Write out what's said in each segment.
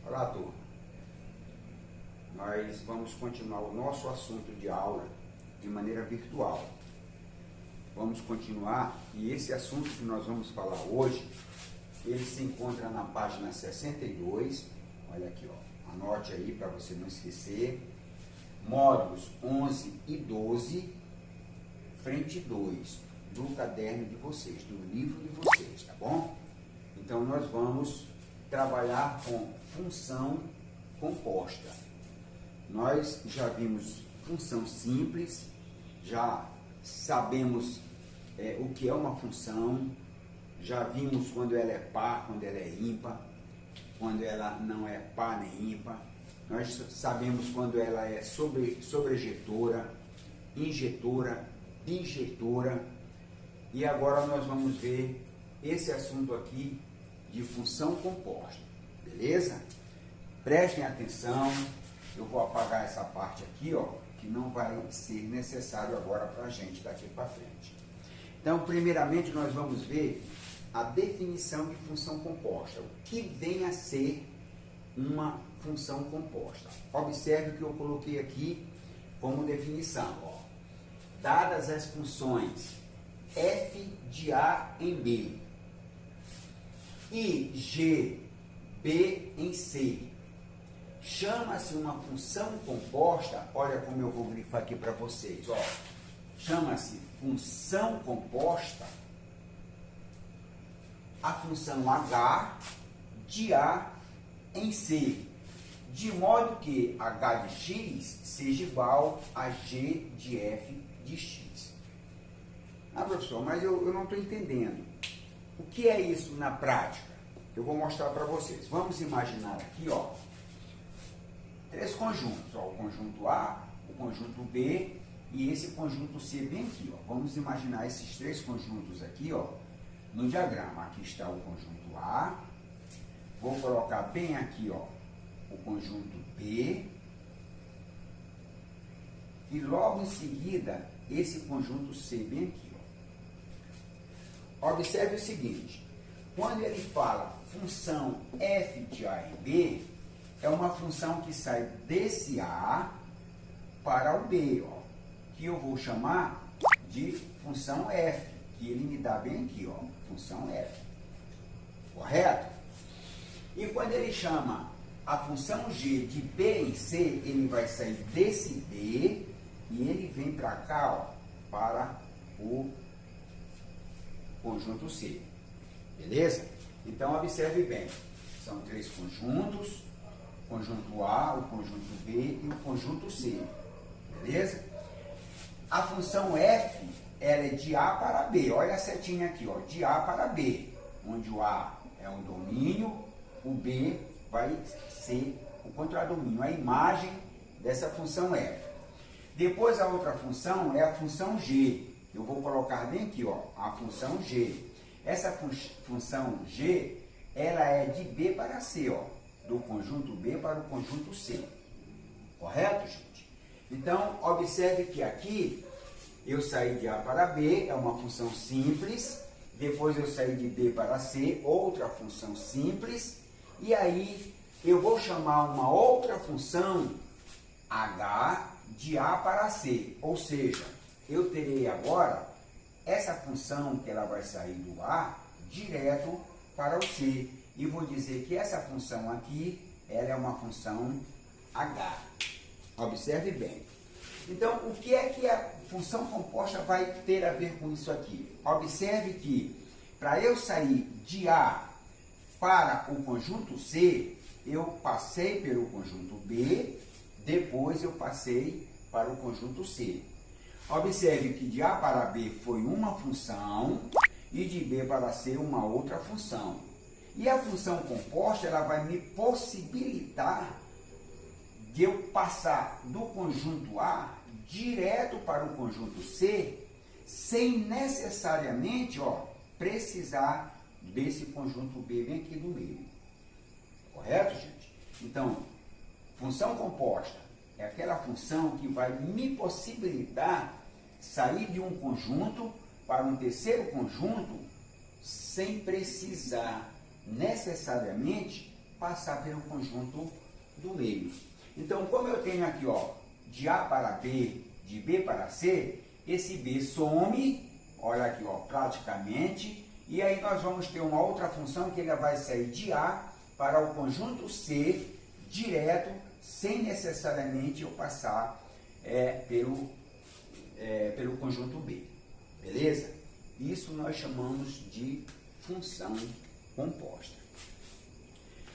Olá, turma. Nós vamos continuar o nosso assunto de aula de maneira virtual. Vamos continuar, e esse assunto que nós vamos falar hoje, ele se encontra na página 62, olha aqui, ó, anote aí para você não esquecer, módulos 11 e 12, frente 2, do caderno de vocês, do livro de vocês, tá bom? Então nós vamos trabalhar com função composta. Nós já vimos função simples, já sabemos o que é uma função, já vimos quando ela é par, quando ela é ímpar, quando ela não é par nem ímpar. Nós sabemos quando ela é sobrejetora, injetora, bijetora. E agora nós vamos ver esse assunto aqui de função composta, beleza? Prestem atenção, eu vou apagar essa parte aqui, ó, que não vai ser necessário agora para a gente daqui para frente. Então, primeiramente, nós vamos ver a definição de função composta, o que vem a ser uma função composta. Observe o que eu coloquei aqui como definição, ó. Dadas as funções f de A em B e g, b em C, chama-se uma função composta, olha como eu vou grifar aqui para vocês, ó. Chama-se função composta a função h de A em C, de modo que h de x seja igual a g de f de x. Ah, professor, mas eu não estou entendendo. O que é isso na prática? Eu vou mostrar para vocês. Vamos imaginar aqui, ó, três conjuntos, ó, o conjunto A, o conjunto B e esse conjunto C bem aqui, ó. Vamos imaginar esses três conjuntos aqui, ó, no diagrama. Aqui está o conjunto A, vou colocar bem aqui, ó, o conjunto B e logo em seguida esse conjunto C bem aqui, ó. Observe o seguinte, quando ele fala função f de A em B, é uma função que sai desse A para o B, ó, que eu vou chamar de função f, que ele me dá bem aqui, ó, função f, correto? E quando ele chama a função g de B em C, ele vai sair desse B e ele vem para cá, ó, para o conjunto C, beleza? Então, observe bem, são três conjuntos, o conjunto A, o conjunto B e o conjunto C, beleza? A função f, ela é de A para B, olha a setinha aqui, ó, de A para B, onde o A é um domínio, o B vai ser o contradomínio, a imagem dessa função f. Depois a outra função é a função g, eu vou colocar bem aqui, ó, a função g. Essa função g, ela é de B para C, ó, do conjunto B para o conjunto C. Correto, gente? Então, observe que aqui eu saí de A para B, é uma função simples. Depois eu saí de B para C, outra função simples. E aí eu vou chamar uma outra função h de A para C. Ou seja, eu terei agora essa função que ela vai sair do A direto para o C. E vou dizer que essa função aqui, ela é uma função h. Observe bem. Então, o que é que a função composta vai ter a ver com isso aqui? Observe que, para eu sair de A para o conjunto C, eu passei pelo conjunto B, depois eu passei para o conjunto C. Observe que de A para B foi uma função e de B para C uma outra função. E a função composta, ela vai me possibilitar de eu passar do conjunto A direto para o conjunto C, sem necessariamente, ó, precisar desse conjunto B bem aqui do meio. Correto, gente? Então, função composta é aquela função que vai me possibilitar sair de um conjunto para um terceiro conjunto sem precisar necessariamente passar pelo conjunto do meio. Então, como eu tenho aqui, ó, de A para B, de B para C, esse B some, olha aqui, ó, praticamente, e aí nós vamos ter uma outra função que ele vai sair de A para o conjunto C direto, sem necessariamente eu passar pelo conjunto B, beleza? Isso nós chamamos de função composta.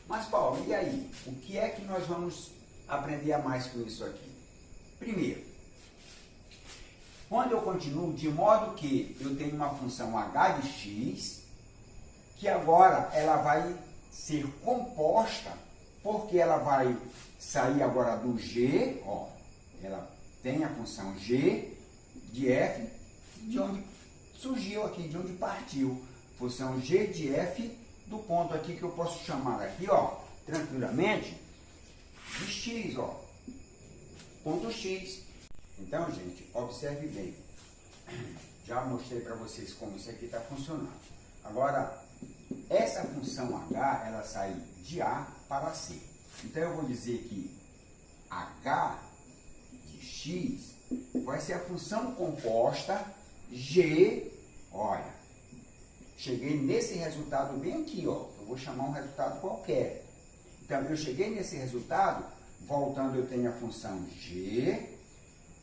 Mas, Paulo, e aí? O que é que nós vamos aprender a mais com isso aqui? Primeiro, quando eu continuo, de modo que eu tenho uma função h de x, que agora ela vai ser composta, porque ela vai sair agora do g, ó, ela tem a função g de f, de onde surgiu aqui, de onde partiu, função g de f, do ponto aqui que eu posso chamar aqui, ó, tranquilamente, de x, ó, ponto x. Então, gente, observe bem. Já mostrei para vocês como isso aqui está funcionando. Agora, essa função h, ela sai de A para C. Então, eu vou dizer que h de x vai ser a função composta g, olha, cheguei nesse resultado bem aqui, ó. Eu vou chamar um resultado qualquer. Então, eu cheguei nesse resultado, voltando eu tenho a função g,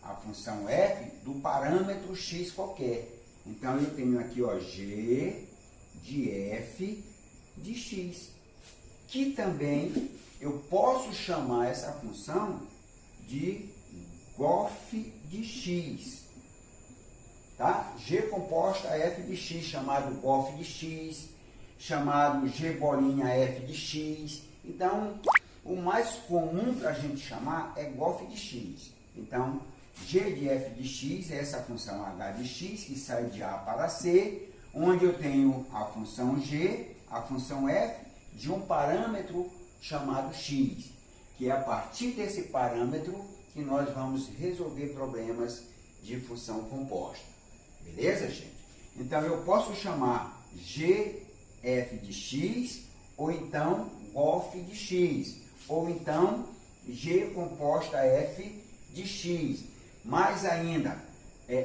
a função f do parâmetro x qualquer. Então, eu tenho aqui, ó, g de f de x. Que também eu posso chamar essa função de gof de x. Tá? G composta f de x, chamado gof de x, chamado g bolinha f de x. Então, o mais comum para a gente chamar é gof de x. Então, g de f de x é essa função h de x, que sai de A para C, onde eu tenho a função g, a função f, de um parâmetro chamado x, que é a partir desse parâmetro que nós vamos resolver problemas de função composta. Beleza, gente? Então, eu posso chamar gf de x, ou então gof de x, ou então g composta f de x, mais ainda,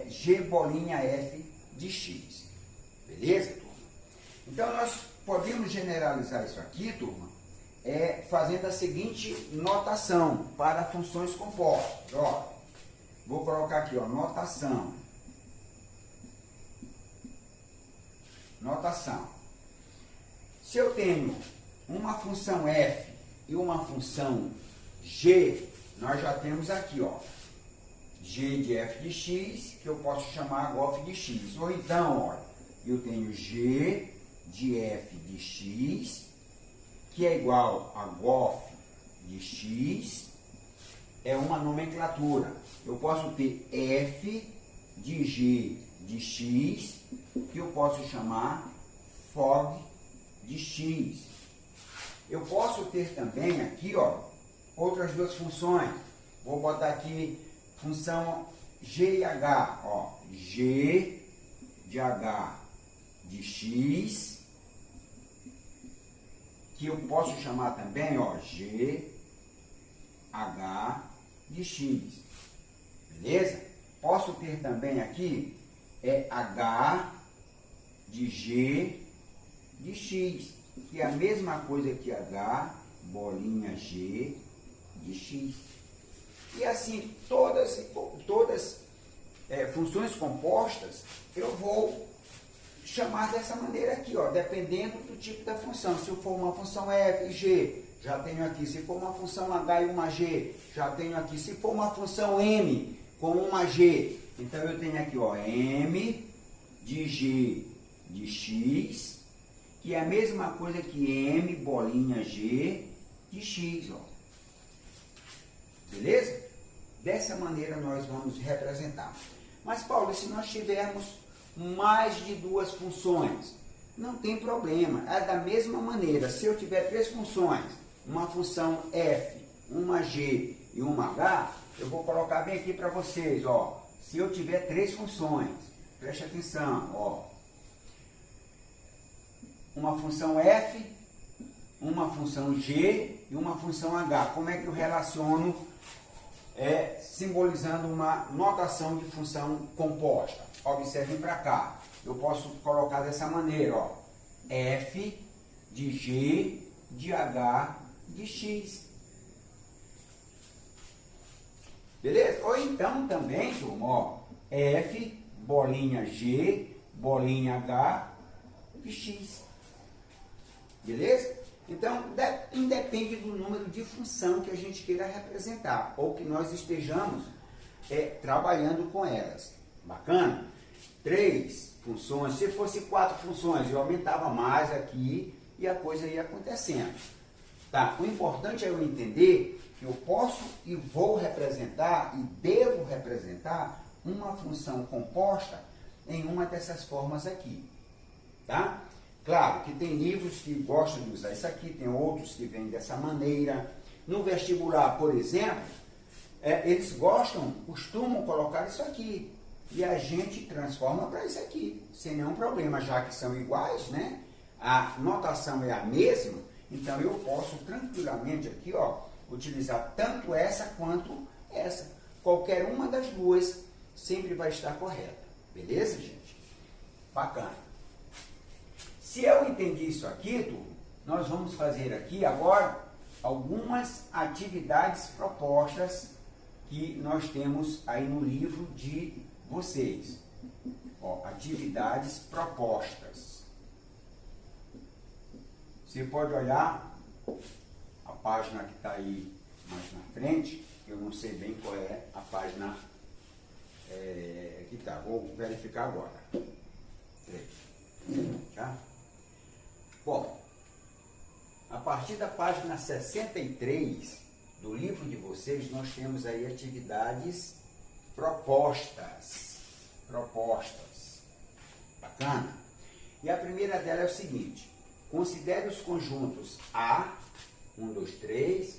g bolinha f de x. Beleza, turma? Então, nós podemos generalizar isso aqui, turma, fazendo a seguinte notação para funções compostas. Ó, vou colocar aqui, ó, notação. Notação. Se eu tenho uma função f e uma função g, nós já temos aqui, ó, g de f de x, que eu posso chamar gof de x. Ou então, olha, eu tenho g de f de x, que é igual a gof de x, é uma nomenclatura. Eu posso ter f de g de x, que eu posso chamar fog de x. Eu posso ter também aqui, ó, outras duas funções. Vou botar aqui função g e h, ó, g de h de x, que eu posso chamar também, ó, g h de x. Beleza? Posso ter também aqui h de g de x, que é a mesma coisa que h bolinha g de x. E assim, todas funções compostas, eu vou chamar dessa maneira aqui, ó, dependendo do tipo da função. Se for uma função f e g, já tenho aqui. Se for uma função h e uma g, já tenho aqui. Se for uma função m com uma g, então eu tenho aqui, ó, m de g de x, que é a mesma coisa que m bolinha g de x, ó. Beleza? Dessa maneira nós vamos representar. Mas, Paulo, e se nós tivermos mais de duas funções? Não tem problema. É da mesma maneira. Se eu tiver três funções, uma função f, uma g e uma h, eu vou colocar bem aqui para vocês, ó. Se eu tiver três funções, preste atenção, ó. Uma função f, uma função g e uma função h. Como é que eu relaciono, simbolizando uma notação de função composta? Observem para cá. Eu posso colocar dessa maneira, ó, f de g de h de x. Beleza? Ou então também, turma, ó, f bolinha g bolinha h de x. Beleza? Então, independe do número de função que a gente queira representar ou que nós estejamos trabalhando com elas. Bacana? 3 funções. Se fosse 4 funções, eu aumentava mais aqui e a coisa ia acontecendo. Tá? O importante é eu entender que eu posso e vou representar e devo representar uma função composta em uma dessas formas aqui. Tá? Claro que tem livros que gostam de usar isso aqui, tem outros que vêm dessa maneira. No vestibular, por exemplo, eles costumam colocar isso aqui. E a gente transforma para isso aqui, sem nenhum problema, já que são iguais, né? A notação é a mesma, então eu posso tranquilamente aqui, ó, utilizar tanto essa quanto essa. Qualquer uma das duas sempre vai estar correta. Beleza, gente? Bacana. Se eu entendi isso aqui, turma, nós vamos fazer aqui agora algumas atividades propostas que nós temos aí no livro de vocês. Ó, atividades propostas. Você pode olhar a página que está aí mais na frente, eu não sei bem qual é a página que está, vou verificar agora. 3. Tá? Bom, a partir da página 63 do livro de vocês, nós temos aí atividades propostas. Bacana? E a primeira dela é o seguinte: considere os conjuntos A, 1, 2, 3,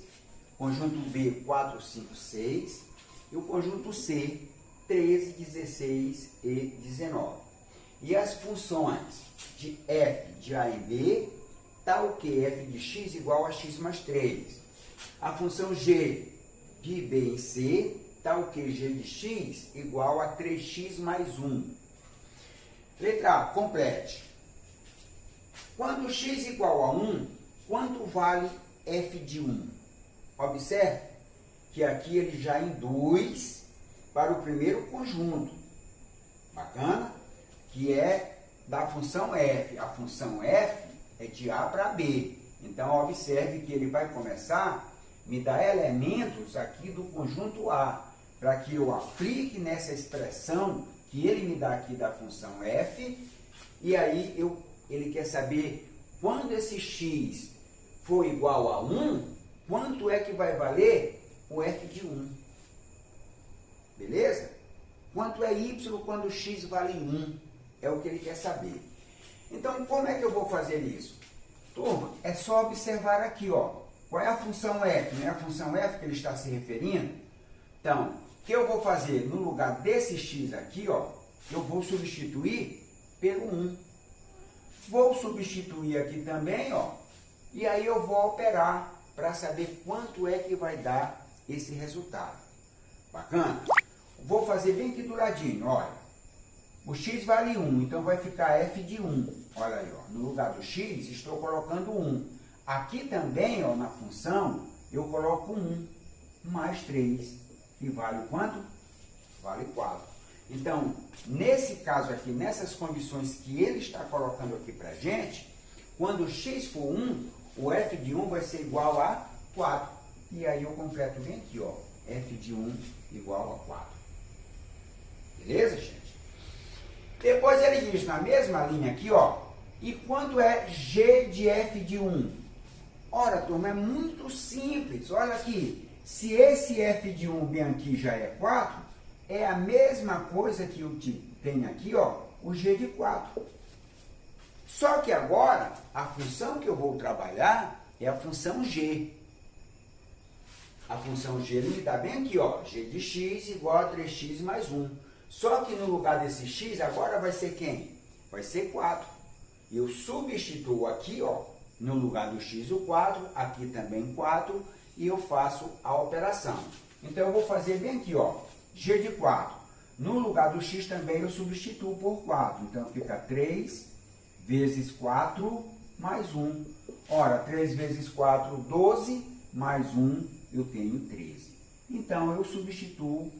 conjunto B, 4, 5, 6, e o conjunto C, 13, 16 e 19. E as funções de f de a em b, tal que f de x igual a x mais 3. A função g de b em c, tal que g de x igual a 3x mais 1. Letra A, complete. Quando x igual a 1, quanto vale f de 1? Observe que aqui ele já induz para o primeiro conjunto. Bacana? Que é da função f. A função f é de A para B. Então, observe que ele vai começar a me dar elementos aqui do conjunto A, para que eu aplique nessa expressão que ele me dá aqui da função f, e aí ele quer saber quando esse x for igual a 1, quanto é que vai valer o f de 1. Beleza? Quanto é y quando x vale 1? É o que ele quer saber. Então, como é que eu vou fazer isso? Turma, é só observar aqui, ó. Qual é a função f? Não é a função f que ele está se referindo? Então, o que eu vou fazer? No lugar desse x aqui, ó, eu vou substituir pelo 1. Vou substituir aqui também, ó, e aí eu vou operar para saber quanto é que vai dar esse resultado. Bacana? Vou fazer bem aqui do ladinho, olha. O x vale 1, então vai ficar f de 1. Olha aí, ó, no lugar do x, estou colocando 1. Aqui também, ó, na função, eu coloco 1 mais 3, que vale quanto? Vale 4. Então, nesse caso aqui, nessas condições que ele está colocando aqui para a gente, quando x for 1, o f de 1 vai ser igual a 4. E aí eu completo bem aqui, ó, f de 1 igual a 4. Beleza, gente? Depois ele diz na mesma linha aqui, ó, e quanto é g de f de 1? Ora, turma, é muito simples. Olha aqui, se esse f de 1 bem aqui já é 4, é a mesma coisa que eu tenho aqui, ó, o g de 4. Só que agora, a função que eu vou trabalhar é a função g. A função g ele me dá bem aqui, ó, g de x igual a 3x mais 1. Só que no lugar desse x, agora vai ser quem? Vai ser 4. Eu substituo aqui, ó, No lugar do x, o 4, aqui também 4, e eu faço a operação. Então, eu vou fazer bem aqui, ó, g de 4. No lugar do x também eu substituo por 4. Então, fica 3 vezes 4 mais 1. Ora, 3 vezes 4, 12, mais 1, eu tenho 13. Então, eu substituo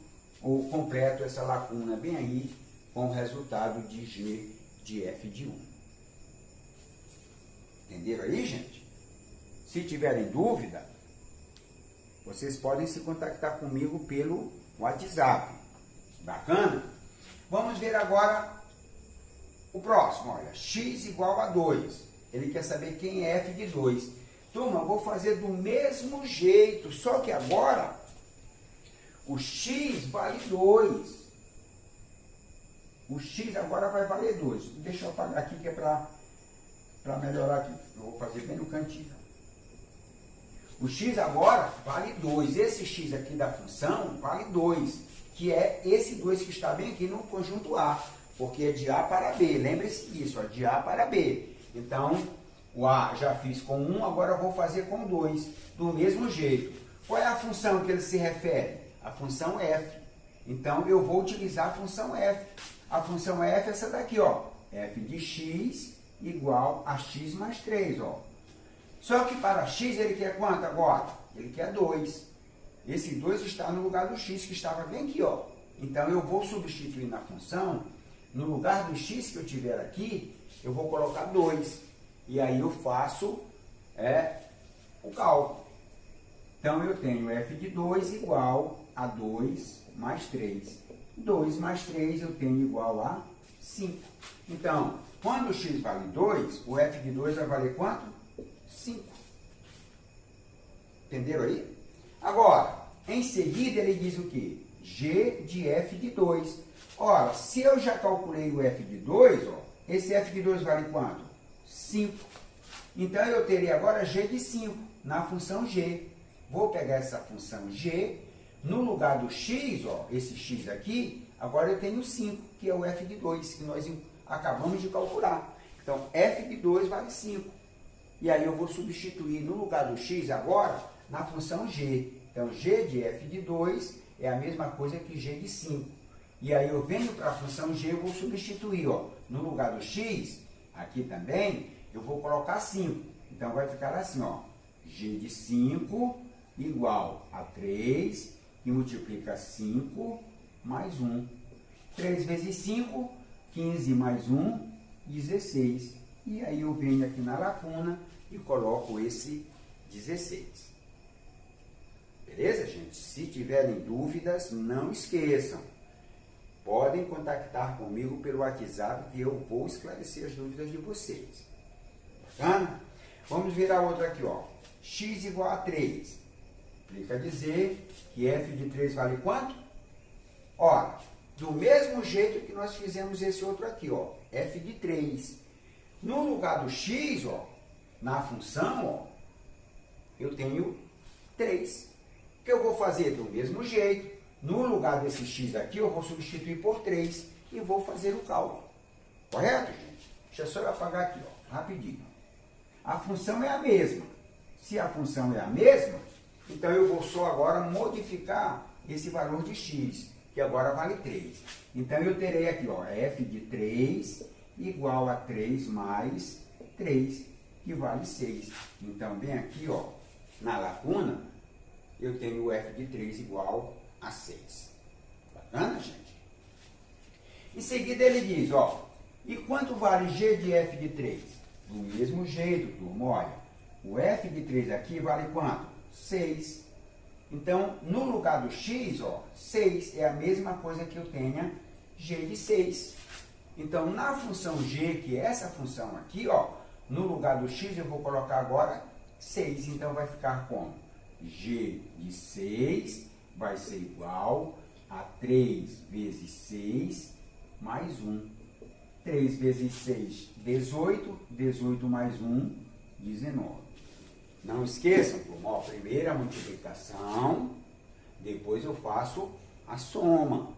ou completo essa lacuna bem aí com o resultado de g de f de 1. Entenderam aí, gente? Se tiverem dúvida, vocês podem se contactar comigo pelo WhatsApp. Bacana? Vamos ver agora o próximo. Olha, x igual a 2. Ele quer saber quem é f de 2. Turma, eu vou fazer do mesmo jeito, só que agora o x vale 2. O x agora vai valer 2. Deixa eu apagar aqui que é para melhorar aqui. Eu vou fazer bem no cantinho. O x agora vale 2. Esse x aqui da função vale 2, que é esse 2 que está bem aqui no conjunto A, porque é de A para B. Lembre-se disso, ó, de A para B. Então, o A já fiz com 1, agora eu vou fazer com 2, do mesmo jeito. Qual é a função que ele se refere? A função f. Então, eu vou utilizar a função f. A função f é essa daqui, ó, f de x igual a x mais 3, ó. Só que para x ele quer quanto agora? Ele quer 2. Esse 2 está no lugar do x, que estava bem aqui, ó. Então, eu vou substituir na função, no lugar do x que eu tiver aqui, eu vou colocar 2. E aí eu faço o cálculo. Então, eu tenho f de 2 igual a 2 mais 3. 2 mais 3 eu tenho igual a 5. Então, quando o x vale 2, o f de 2 vai valer quanto? 5. Entenderam aí? Agora, em seguida, ele diz o quê? G de f de 2. Ora, se eu já calculei o f de 2, ó, esse f de 2 vale quanto? 5. Então, eu terei agora g de 5 na função g. Vou pegar essa função g, no lugar do x, ó, esse x aqui, agora eu tenho 5, que é o f de 2, que nós acabamos de calcular. Então, f de 2 vale 5. E aí eu vou substituir no lugar do x agora na função g. Então, g de f de 2 é a mesma coisa que g de 5. E aí eu venho para a função g, eu vou substituir, ó, no lugar do x, aqui também, eu vou colocar 5. Então, vai ficar assim, ó, g de 5 igual a 3, e multiplica 5 mais 1. 3 vezes 5, 15 mais 1, 16. E aí eu venho aqui na lacuna e coloco esse 16. Beleza, gente? Se tiverem dúvidas, não esqueçam. Podem contactar comigo pelo WhatsApp que eu vou esclarecer as dúvidas de vocês. Bacana? Vamos ver a outra aqui, ó. X igual a 3. Implica dizer que f de 3 vale quanto? Ora, do mesmo jeito que nós fizemos esse outro aqui, ó, f de 3. No lugar do x, ó, na função, ó, eu tenho 3. O que eu vou fazer? Do mesmo jeito, no lugar desse x aqui, eu vou substituir por 3 e vou fazer o cálculo. Correto, gente? Deixa só eu apagar aqui, ó, rapidinho. A função é a mesma. Se a função é a mesma, então eu vou só agora modificar esse valor de x, que agora vale 3. Então eu terei aqui, ó, f de 3 igual a 3 mais 3, que vale 6. Então, bem aqui, ó, na lacuna, eu tenho o f de 3 igual a 6. Bacana, gente? Em seguida ele diz, ó, e quanto vale g de f de 3? Do mesmo jeito, turma, olha, o f de 3 aqui vale quanto? 6. Então, no lugar do x, ó, 6 é a mesma coisa que eu tenha g de 6. Então, na função g, que é essa função aqui, ó, no lugar do x eu vou colocar agora 6. Então, vai ficar como? G de 6 vai ser igual a 3 vezes 6 mais 1. 3 vezes 6, 18. 18 mais 1, 19. Não esqueçam, turma, primeiro a multiplicação, depois eu faço a soma.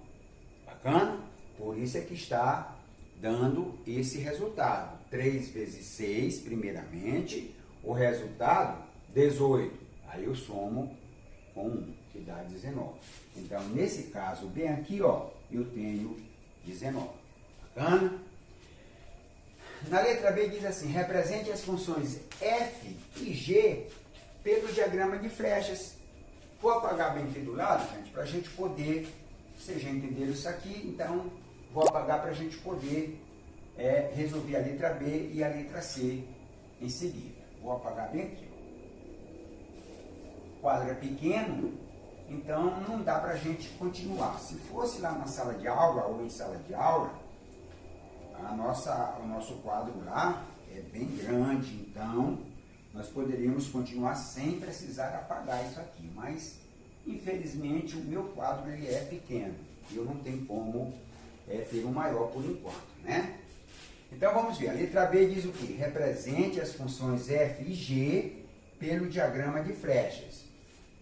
Bacana? Por isso é que está dando esse resultado. 3 vezes 6, primeiramente, o resultado, 18. Aí eu somo com 1, que dá 19. Então, nesse caso, bem aqui, ó, eu tenho 19. Bacana? Na letra B diz assim, represente as funções f e g pelo diagrama de flechas. Vou apagar bem aqui do lado, gente, para a gente poder, vocês já entenderam isso aqui, então vou apagar para a gente poder resolver a letra B e a letra C em seguida. Vou apagar bem aqui. O quadro é pequeno, então não dá para a gente continuar. Se fosse lá na sala de aula ou em sala de aula, o nosso quadro lá é bem grande, então nós poderíamos continuar sem precisar apagar isso aqui. Mas, infelizmente, o meu quadro ele é pequeno. Eu não tenho como ter um maior por enquanto, né? Então, vamos ver. A letra B diz o quê? Represente as funções f e g pelo diagrama de flechas.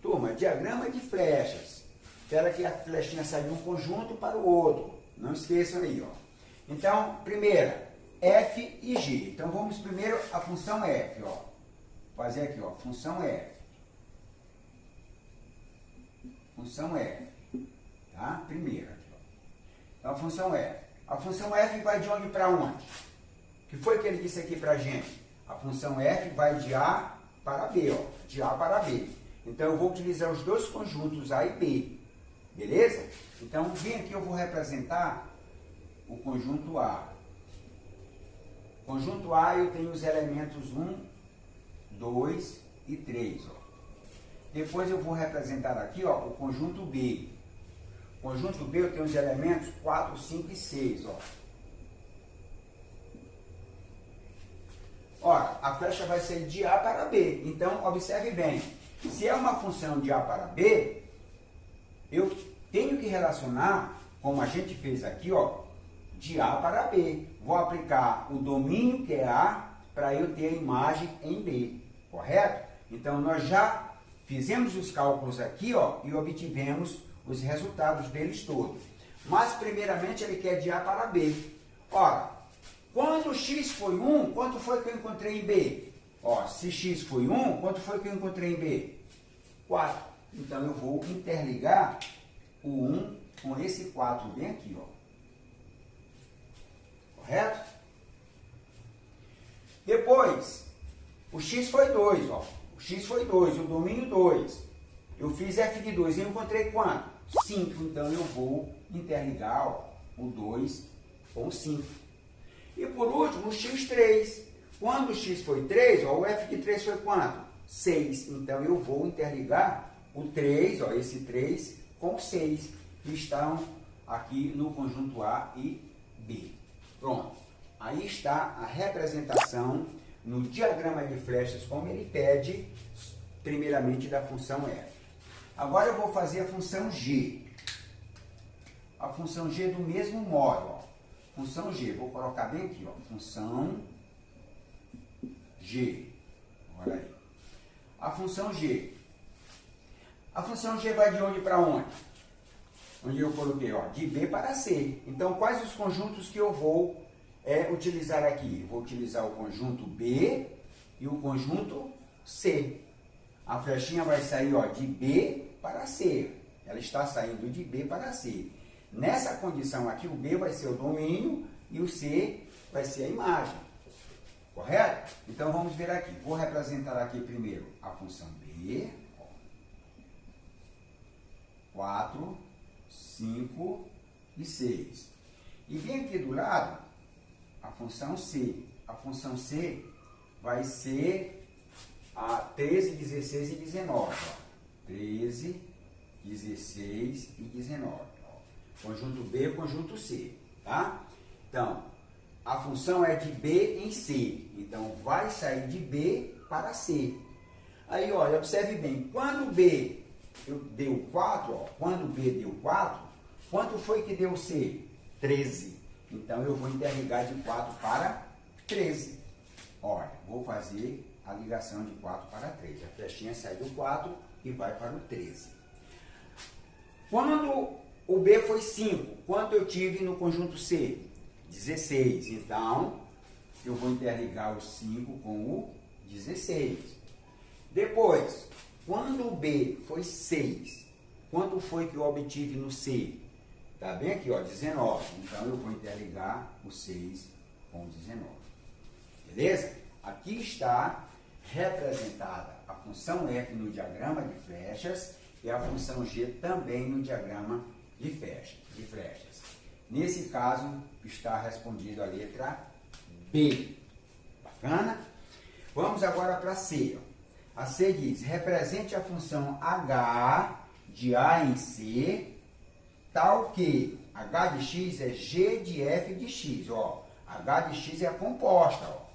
Turma, diagrama de flechas. Espera que a flechinha saia de um conjunto para o outro. Não esqueçam aí, ó. Então, primeira, f e g. Então, vamos primeiro a função f, ó. Fazer aqui, ó, função f. Função f. Tá? Primeira aqui, ó. Então, a função f. A função f vai de onde para onde? O que foi que ele disse aqui pra gente? A função f vai de A para B, ó. De A para B. Então, eu vou utilizar os dois conjuntos A e B. Beleza? Então, bem aqui eu vou representar o conjunto A. Conjunto A eu tenho os elementos 1, 2 e 3. Ó. Depois eu vou representar aqui, ó, o conjunto B. Conjunto B eu tenho os elementos 4, 5 e 6. Ó. Ora, a flecha vai sair de A para B. Então, observe bem. Se é uma função de A para B, eu tenho que relacionar, como a gente fez aqui, ó, de A para B. Vou aplicar o domínio, que é A, para eu ter a imagem em B. Correto? Então, nós já fizemos os cálculos aqui, ó, e obtivemos os resultados deles todos. Mas, primeiramente, ele quer de A para B. Ora, quando x foi 1, quanto foi que eu encontrei em B? Ó, se x foi 1, quanto foi que eu encontrei em B? 4. Então, eu vou interligar o 1 com esse 4 bem aqui, ó. Correto? Depois, o x foi 2, ó. O x foi 2, o domínio 2. Eu fiz f de 2 e eu encontrei quanto? 5. Então, eu vou interligar, ó, o 2 com o 5. E por último, o x3. Quando o x foi 3, ó, o f de 3 foi quanto? 6. Então, eu vou interligar o 3, ó, esse 3, com o 6, que estão aqui no conjunto A e B. Pronto. Aí está a representação no diagrama de flechas, como ele pede, primeiramente, da função f. Agora eu vou fazer a função g. A função g do mesmo modo, ó. Função g, vou colocar bem aqui, ó. Função g. Olha aí. A função g. A função g vai de onde para onde? Onde eu coloquei, ó, de B para C. Então, quais os conjuntos que eu vou utilizar aqui? Eu vou utilizar o conjunto B e o conjunto C. A flechinha vai sair, ó, de B para C. Ela está saindo de B para C. Nessa condição aqui, o B vai ser o domínio e o C vai ser a imagem. Correto? Então, vamos ver aqui. Vou representar aqui primeiro a função B. 4, 5 e 6. E bem aqui do lado, a função C. A função C vai ser a 13, 16 e 19. Ó. 13, 16 e 19. Ó. Conjunto B, conjunto C. Tá? Então, a função é de B em C. Então, vai sair de B para C. Aí, olha, observe bem. Quando B deu 4, ó, quando B deu 4, quanto foi que deu C? 13. Então, eu vou interligar de 4 para 13. Olha, vou fazer a ligação de 4 para 13. A flechinha sai do 4 e vai para o 13. Quando o B foi 5, quanto eu tive no conjunto C? 16. Então, eu vou interligar o 5 com o 16. Depois, quando o B foi 6, quanto foi que eu obtive no C? Tá bem aqui, ó, 19. Então, eu vou interligar o 6 com o 19. Beleza? Aqui está representada a função F no diagrama de flechas e a função G também no diagrama de flechas. Nesse caso, está respondida a letra B. Bacana? Vamos agora para C. A C diz, represente a função H de A em C, tal que H de X é G de F de X. Ó, H de X é a composta, ó,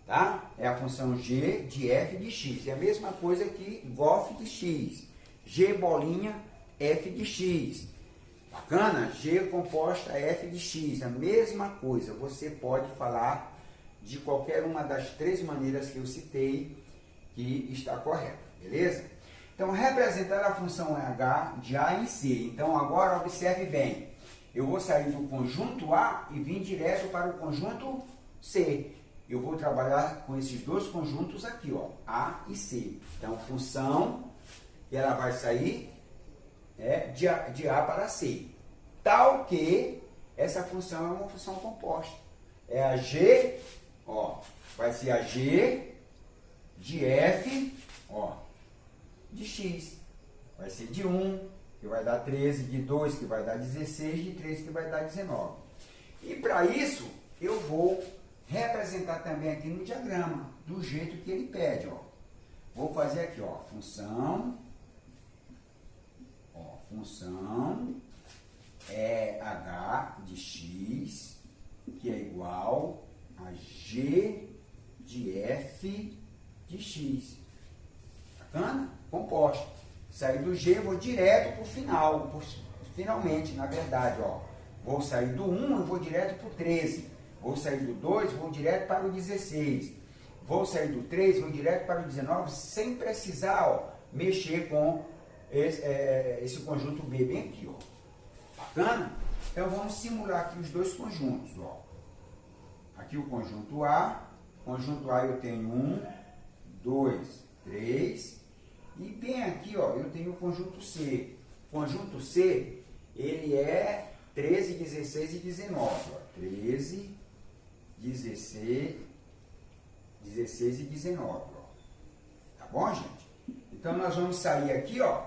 tá? É a função G de F de X. É a mesma coisa que GOF de X. G bolinha, F de X. Bacana? G composta, F de X. A mesma coisa. Você pode falar de qualquer uma das três maneiras que eu citei que está correta. Beleza? Então, representar a função H de A em C. Então, agora observe bem. Eu vou sair do conjunto A e vir direto para o conjunto C. Eu vou trabalhar com esses dois conjuntos aqui, ó, A e C. Então, função, ela vai sair de A para C. Tal que essa função é uma função composta. É a G, ó, vai ser a G de F, ó, de X. Vai ser de 1, que vai dar 13, de 2, que vai dar 16, de 3, que vai dar 19. E para isso, eu vou representar também aqui no diagrama, do jeito que ele pede, ó. Vou fazer aqui, ó, função é H de X, que é igual a G de F de X. Bacana? Composta. Sair do G, vou direto para o final, finalmente, na verdade, ó. Vou sair do 1, eu vou direto para o 13. Vou sair do 2, vou direto para o 16. Vou sair do 3, vou direto para o 19, sem precisar, ó, mexer com esse conjunto B bem aqui, ó. Bacana? Então, vamos simular aqui os dois conjuntos, ó. Aqui o conjunto A. Conjunto A eu tenho 1, 2, 3. E bem aqui, ó, eu tenho o conjunto C. O conjunto C, ele é 13, 16 e 19. Ó. 13, 16 e 19. Ó. Tá bom, gente? Então, nós vamos sair aqui, ó,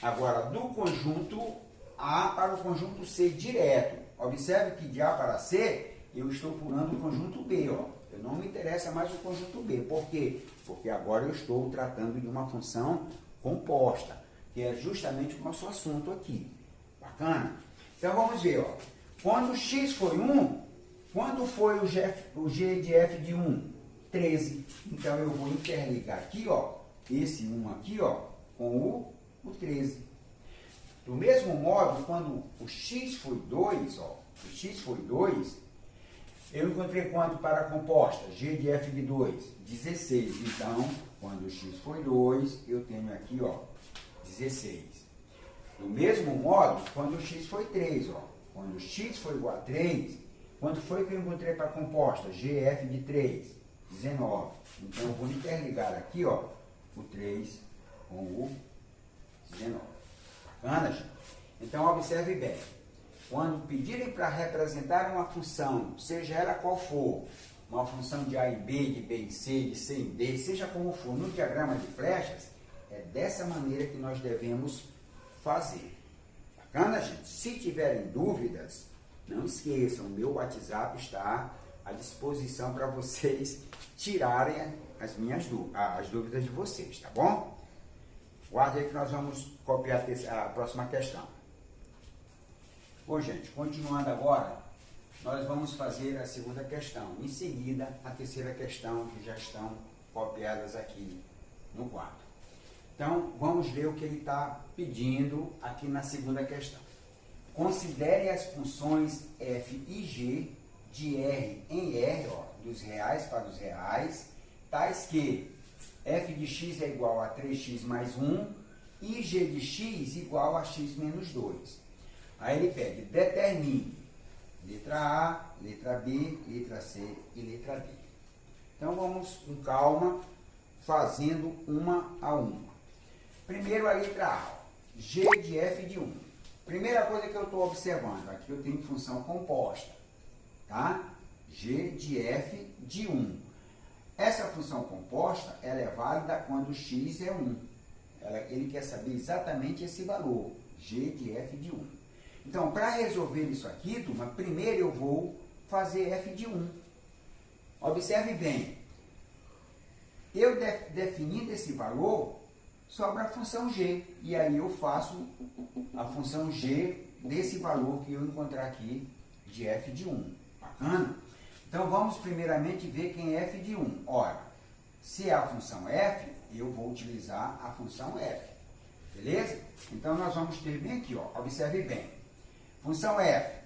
agora do conjunto A para o conjunto C direto. Observe que de A para C, eu estou pulando o conjunto B, ó. Eu não me interessa mais o conjunto B. Por quê? Porque agora eu estou tratando de uma função composta, que é justamente o nosso assunto aqui. Bacana? Então, vamos ver, ó. Quando x foi 1, quando foi o G de F de 1? 13. Então, eu vou interligar aqui, ó, esse 1 aqui, ó, com o 13. Do mesmo modo, quando o x foi 2, ó, o x foi 2, eu encontrei quanto para a composta? G de F de 2? 16. Então, quando o x foi 2, eu tenho aqui, ó, 16. Do mesmo modo, quando o x foi 3, ó, quando o x foi igual a 3, quanto foi que eu encontrei para a composta? GF de 3? 19. Então, eu vou interligar aqui, ó, o 3 com o 19. Bacana, gente? Então, observe bem. Quando pedirem para representar uma função, seja ela qual for, uma função de A em B, de B em C, de C em D, seja como for, no diagrama de flechas, é dessa maneira que nós devemos fazer. Bacana, gente? Se tiverem dúvidas, não esqueçam, o meu WhatsApp está à disposição para vocês tirarem as dúvidas de vocês, tá bom? Guarde aí que nós vamos copiar a próxima questão. Bom, gente, continuando agora, nós vamos fazer a segunda questão. Em seguida, a terceira questão, que já estão copiadas aqui no quadro. Então, vamos ver o que ele está pedindo aqui na segunda questão. Considere as funções f e g de R em R, ó, dos reais para os reais, tais que f de x é igual a 3x mais 1 e g de x igual a x menos 2. Aí ele pede, determine letra A, letra B, letra C e letra D. Então vamos com calma, fazendo uma a uma. Primeiro a letra A, G de f de 1. Primeira coisa que eu estou observando, aqui eu tenho função composta, tá? G de f de 1. Essa função composta, ela é válida quando x é 1. Ele quer saber exatamente esse valor, G de f de 1. Então, para resolver isso aqui, turma, primeiro eu vou fazer f de 1. Observe bem. Eu definindo esse valor, sobra a função g. E aí eu faço a função g desse valor que eu encontrar aqui de f de 1. Bacana? Então, vamos primeiramente ver quem é f de 1. Ora, se é a função f, eu vou utilizar a função f. Beleza? Então, nós vamos ter bem aqui, ó. Observe bem. Função f.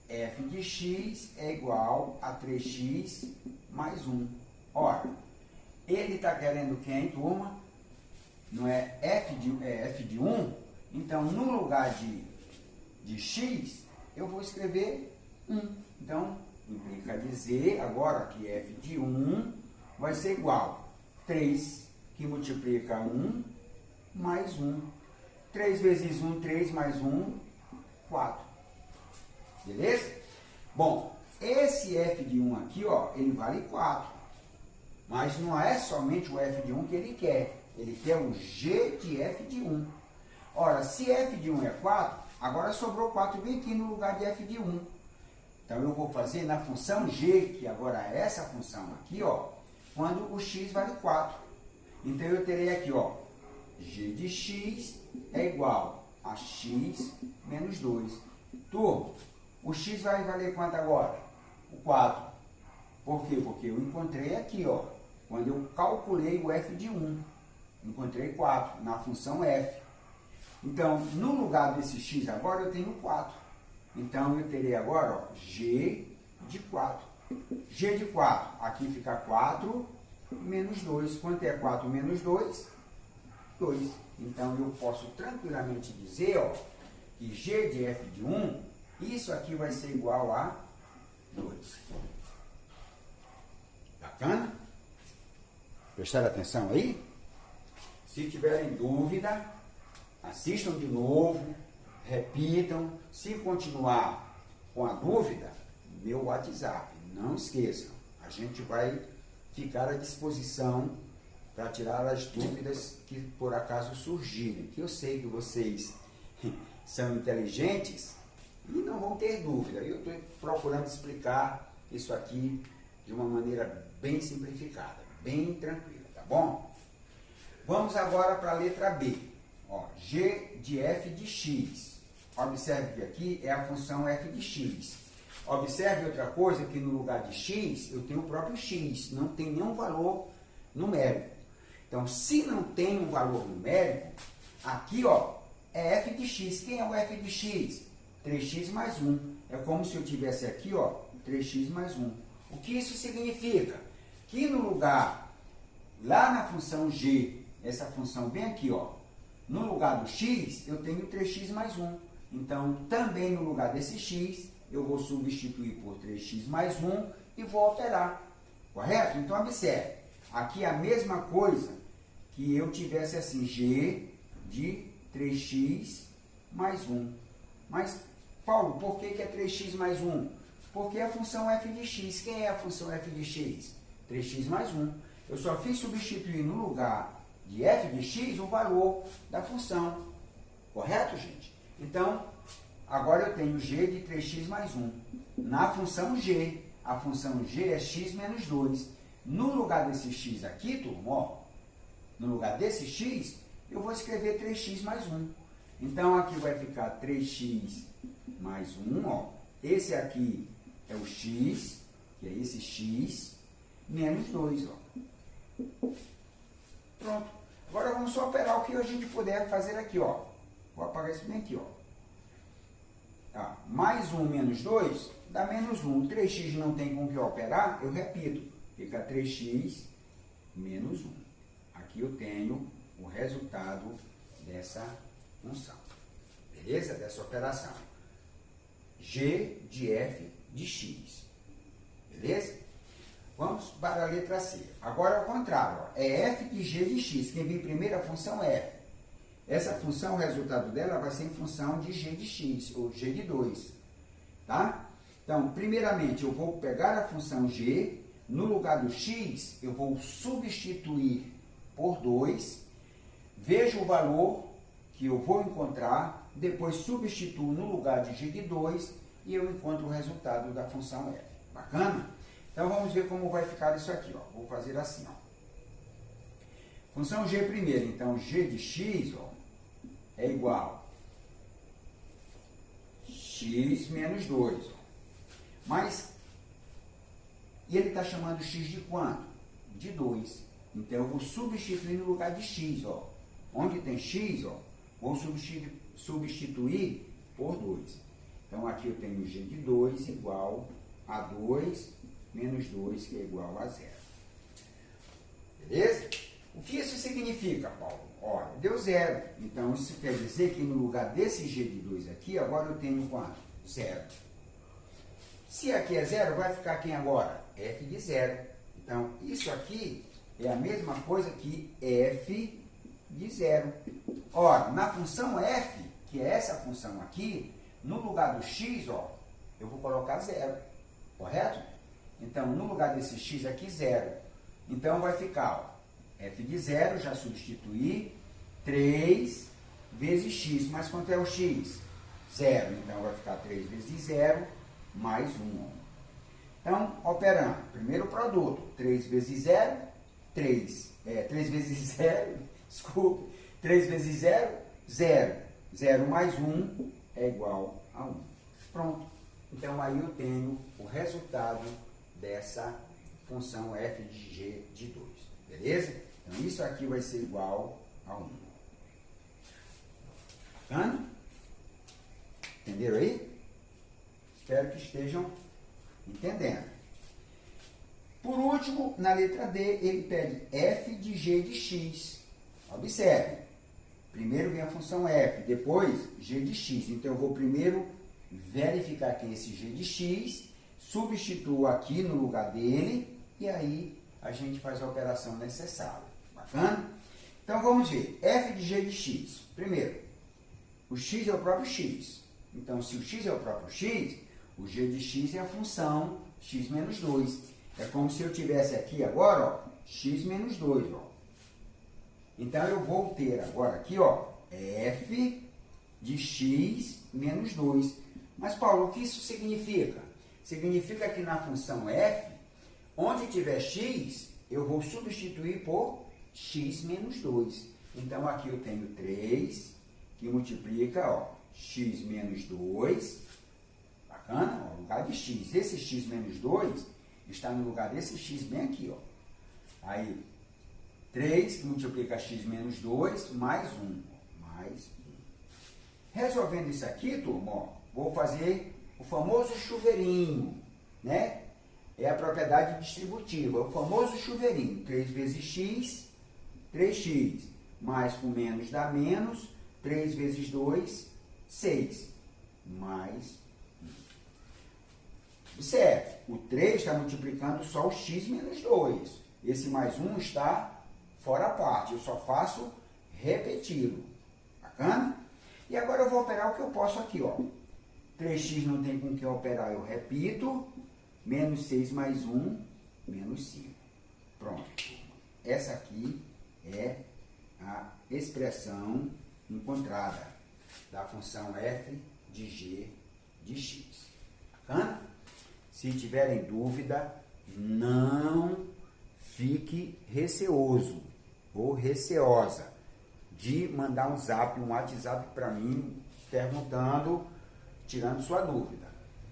F de x é igual a 3x mais 1. Ora, ele está querendo quem, turma? Não é f de 1? Então, no lugar de x, eu vou escrever 1. Então, implica dizer agora que f de 1 vai ser igual a 3, que multiplica 1, mais 1. 3 vezes 1, 3 mais 1, 4. Beleza? Bom, esse f de 1 aqui, ó, ele vale 4. Mas não é somente o f de 1 que ele quer. Ele quer o g de f de 1. Ora, se f de 1 é 4, agora sobrou 4 bem aqui no lugar de f de 1. Então, eu vou fazer na função g, que agora é essa função aqui, ó, quando o x vale 4. Então, eu terei aqui, ó, g de x é igual a x menos 2. Turma, o x vai valer quanto agora? O 4. Por quê? Porque eu encontrei aqui, ó, quando eu calculei o f de 1. Encontrei 4 na função f. Então, no lugar desse x agora, eu tenho 4. Então, eu terei agora, ó, g de 4. G de 4, aqui fica 4 menos 2. Quanto é 4 menos 2? 2. Então, eu posso tranquilamente dizer, ó, que g de f de 1, isso aqui vai ser igual a 2. Bacana? Prestaram atenção aí? Se tiverem dúvida, assistam de novo, repitam. Se continuar com a dúvida, meu WhatsApp, não esqueçam. A gente vai ficar à disposição para tirar as dúvidas que por acaso surgirem. Que eu sei que vocês são inteligentes e não vão ter dúvida. Eu estou procurando explicar isso aqui de uma maneira bem simplificada, bem tranquila, tá bom? Vamos agora para a letra B. Ó, g de f de x. Observe que aqui é a função f de x. Observe outra coisa, que no lugar de x, eu tenho o próprio x, não tem nenhum valor numérico. Então, se não tem um valor numérico, aqui, ó, é f de x. Quem é o f de x? 3x mais 1. É como se eu tivesse aqui, ó, 3x mais 1. O que isso significa? Que no lugar, lá na função g, essa função bem aqui, ó, no lugar do x, eu tenho 3x mais 1. Então, também no lugar desse x, eu vou substituir por 3x mais 1 e vou alterar. Correto? Então, observe. Aqui é a mesma coisa que eu tivesse assim, g de 3x mais 1. Mas, Paulo, por que é 3x mais 1? Porque é a função f de x. Quem é a função f de x? 3x mais 1. Eu só fiz substituir no lugar de f de x o valor da função. Correto, gente? Então, agora eu tenho g de 3x mais 1. Na função g, a função g é x menos 2. No lugar desse x aqui, turma, ó, no lugar desse x, eu vou escrever 3x mais 1. Então, aqui vai ficar 3x mais 1, ó. Esse aqui é o x, que é esse x, menos 2, ó. Pronto. Agora vamos só operar o que a gente puder fazer aqui, ó. Vou apagar isso bem aqui, ó. Tá. Mais 1 menos 2 dá menos 1. 3x não tem com que operar, eu repito. Fica 3x menos 1. Aqui eu tenho o resultado dessa função. Beleza? Dessa operação. G de f de x. Beleza? Vamos para a letra C. Agora é o contrário. Ó. É f de g de x. Quem vem primeiro é a função f. Essa função, o resultado dela vai ser em função de g de x, ou g de 2. Tá? Então, primeiramente, eu vou pegar a função g. No lugar do x, eu vou substituir por 2. Vejo o valor que eu vou encontrar. Depois substituo no lugar de g de 2 e eu encontro o resultado da função f. Bacana? Então, vamos ver como vai ficar isso aqui. Ó. Vou fazer assim. Ó. Função g primeiro. Então, g de x ó, é igual a x menos 2. Ó. Mas, e ele está chamando x de quanto? De 2. Então, eu vou substituir no lugar de x. Ó. Onde tem x, ó, vou substituir por 2. Então, aqui eu tenho g de 2 igual a 2 menos 2, que é igual a 0. Beleza? O que isso significa, Paulo? Olha, deu 0. Então, isso quer dizer que no lugar desse g de 2 aqui, agora eu tenho quanto? 0. Se aqui é 0, vai ficar quem agora? F de 0. Então, isso aqui é a mesma coisa que f de 0. Ora, na função f, que é essa função aqui, no lugar do x, ó, eu vou colocar 0. Correto? Então, no lugar desse x aqui, 0. Então, vai ficar, ó, f de 0, já substituí, 3 vezes x. Mas quanto é o x? 0. Então, vai ficar 3 vezes 0, mais 1. Então, operando. Primeiro produto, 3 vezes 0, 3 vezes 0, desculpe, 3 vezes 0, 0. 0 mais 1 é igual a 1. Pronto. Então, aí eu tenho o resultado dessa função f de g de 2. Beleza? Então, isso aqui vai ser igual a 1. Bacana? Entenderam aí? Espero que estejam entendendo. Por último, na letra D, ele pede f de g de x. Observe. Primeiro vem a função f, depois g de x. Então, eu vou primeiro verificar aqui esse g de x, substituo aqui no lugar dele, e aí a gente faz a operação necessária. Bacana? Então, vamos ver. F de g de x. Primeiro, o x é o próprio x. Então, se o x é o próprio x, o g de x é a função x menos 2. É como se eu tivesse aqui agora, ó, x menos 2. Ó. Então, eu vou ter agora aqui, ó, f de x menos 2. Mas, Paulo, o que isso significa? Significa que na função f, onde tiver x, eu vou substituir por x menos 2. Então, aqui eu tenho 3, que multiplica, ó, x menos 2. Bacana? Ó, no lugar de x. Esse x menos 2 está no lugar desse x bem aqui, ó. Aí, 3 que multiplica x menos 2, mais 1. Mais 1. Resolvendo isso aqui, turma, ó, vou fazer o famoso chuveirinho, né? É a propriedade distributiva, o famoso chuveirinho. 3 vezes x, 3x. Mais com menos dá menos. 3 vezes 2, 6. Mais 1. Observe, o 3 está multiplicando só o x menos 2. Esse mais 1 está fora a parte. Eu só faço repeti-lo. Bacana? E agora eu vou operar o que eu posso aqui, ó. 3x não tem com que operar, eu repito. Menos 6 mais 1, menos 5. Pronto. Essa aqui é a expressão encontrada da função f de g de x. Bacana? Se tiverem dúvida, não fique receoso ou receosa de mandar um zap, um WhatsApp para mim, perguntando, tirando sua dúvida.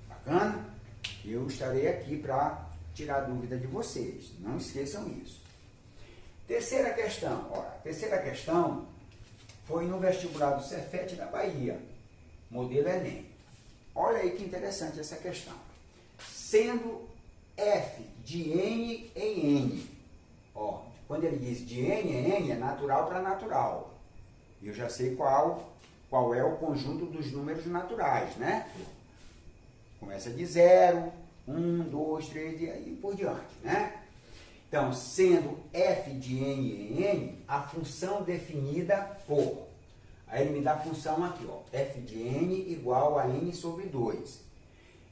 Bacana? Eu estarei aqui para tirar a dúvida de vocês. Não esqueçam isso. Terceira questão. Ora, a terceira questão foi no vestibular do Cefet da Bahia, modelo Enem. Olha aí que interessante essa questão. Sendo f de n em n, ó, quando ele diz de n em n, é natural para natural. Eu já sei qual é o conjunto dos números naturais, né? Começa de 0, 1, 2, 3 e aí por diante, né? Então, sendo f de n em n, a função definida por... Aí ele me dá a função aqui, ó, f de n igual a n sobre 2.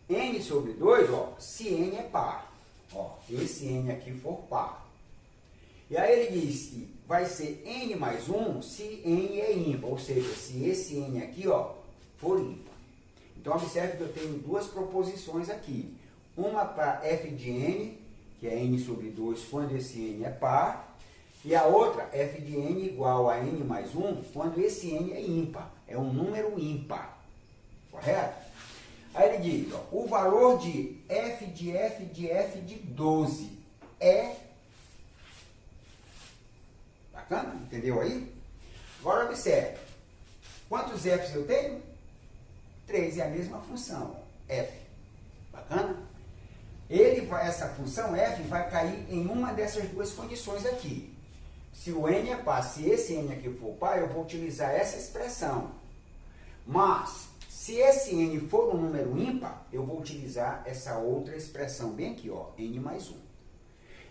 N sobre 2, ó, se n é par. Ó, esse n aqui for par. E aí ele diz que vai ser n mais 1 se n é ímpar, ou seja, se esse n aqui, ó, for ímpar. Então, observe que eu tenho duas proposições aqui. Uma para f de n, que é n sobre 2 quando esse n é par, e a outra, f de n igual a n mais 1 quando esse n é ímpar, é um número ímpar, correto? Aí ele diz, ó, o valor de f de 12 é... Bacana? Entendeu aí? Agora observe, quantos f's eu tenho? 3 é a mesma função, f. Bacana? Essa função f vai cair em uma dessas duas condições aqui. Se o n é par, se esse n aqui for par, eu vou utilizar essa expressão. Mas, se esse n for um número ímpar, eu vou utilizar essa outra expressão bem aqui, ó, n mais 1.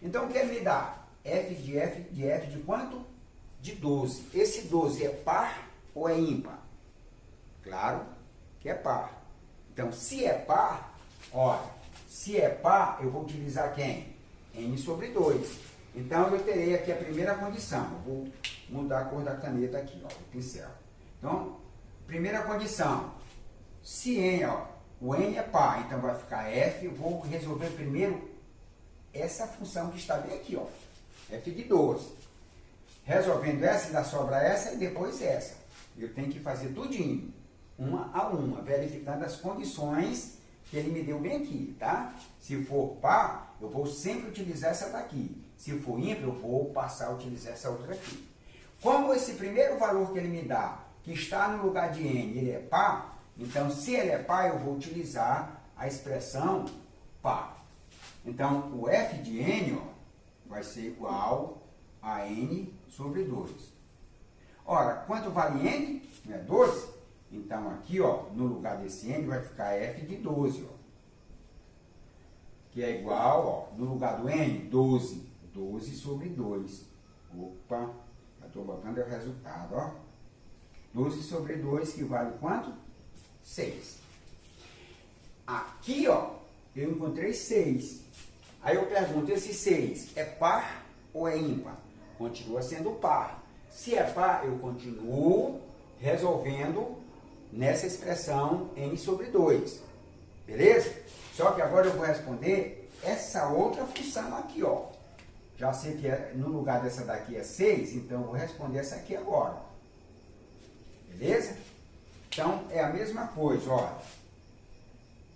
Então, o que ele me dá? F de quanto? De 12. Esse 12 é par ou é ímpar? Claro que é par. Então, se é par, olha, se é par, eu vou utilizar quem? N sobre 2. Então, eu terei aqui a primeira condição. Eu vou mudar a cor da caneta aqui, ó, do pincel. Então, primeira condição. Se n, ó, o n é par, então vai ficar f. Eu vou resolver primeiro essa função que está bem aqui, ó, f de 12. Resolvendo essa, ainda sobra essa e depois essa. Eu tenho que fazer tudinho, uma a uma, verificando as condições que ele me deu bem aqui, tá? Se for par, eu vou sempre utilizar essa daqui. Se for ímpar, eu vou passar a utilizar essa outra aqui. Como esse primeiro valor que ele me dá, que está no lugar de n, ele é par, então, se ele é par, eu vou utilizar a expressão par. Então, o f de n, ó, vai ser igual a n sobre 2. Ora, quanto vale n? Não é 12? Então, aqui, ó, no lugar desse n, vai ficar f de 12, ó, que é igual, ó, no lugar do n, 12. 12 sobre 2. Opa, já estou botando o resultado, ó. 12 sobre 2, que vale quanto? 6. Aqui, ó, eu encontrei 6. Aí eu pergunto, esse 6 é par ou é ímpar? Continua sendo par. Se é par, eu continuo resolvendo nessa expressão n sobre 2. Beleza? Só que agora eu vou responder essa outra função aqui, ó. Já sei que no lugar dessa daqui é 6, então eu vou responder essa aqui agora. Beleza? Então, é a mesma coisa, olha.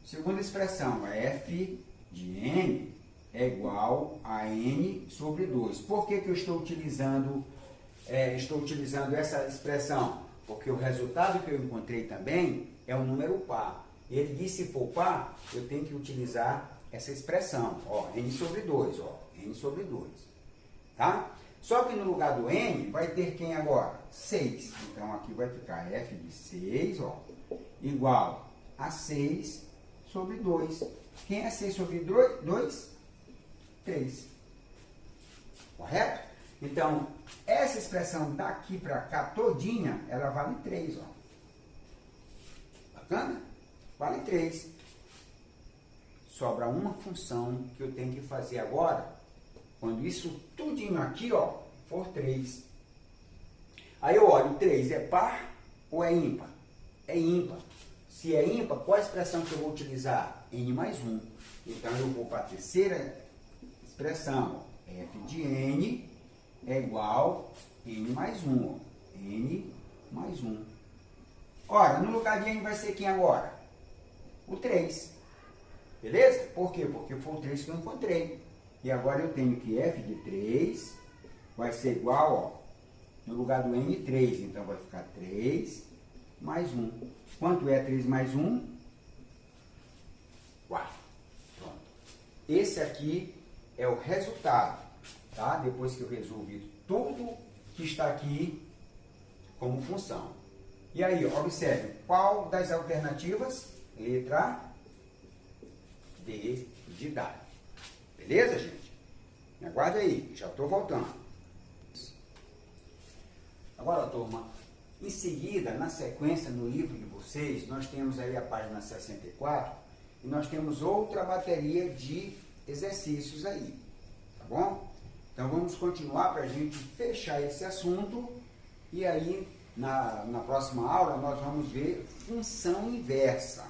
Segunda expressão, f de n é igual a n sobre 2. Por que eu estou utilizando essa expressão? Porque o resultado que eu encontrei também é um número par. Ele disse, se for par, eu tenho que utilizar essa expressão, ó, n sobre 2, ó, n sobre 2, tá? Só que no lugar do n, vai ter quem agora? 6. Então, aqui vai ficar f de 6, ó, igual a 6 sobre 2. Quem é 6 sobre 2? 3. Correto? Então, essa expressão daqui para cá todinha, ela vale 3, ó. Bacana? Vale 3. Sobra uma função que eu tenho que fazer agora, quando isso tudinho aqui, ó, for 3. Aí eu olho, 3 é par ou é ímpar? É ímpar. Se é ímpar, qual a expressão que eu vou utilizar? N mais 1. Então, eu vou para a terceira expressão. F de n é igual a n mais 1. Ó. N mais 1. Ora, no lugar de n vai ser quem agora? O 3. Beleza? Por quê? Porque foi o 3 que eu encontrei. E agora eu tenho que f de 3 vai ser igual, ó, no lugar do n, 3. Então, vai ficar 3 mais 1. Quanto é 3 mais 1? 4. Pronto. Esse aqui é o resultado, tá? Depois que eu resolvi tudo que está aqui como função. E aí, observe, qual das alternativas? Letra D de dado. Beleza, gente? Me aguarda aí, já estou voltando. Agora, turma, em seguida, na sequência, no livro de vocês, nós temos aí a página 64 e nós temos outra bateria de exercícios aí, tá bom? Então, vamos continuar para a gente fechar esse assunto e aí, na próxima aula, nós vamos ver função inversa,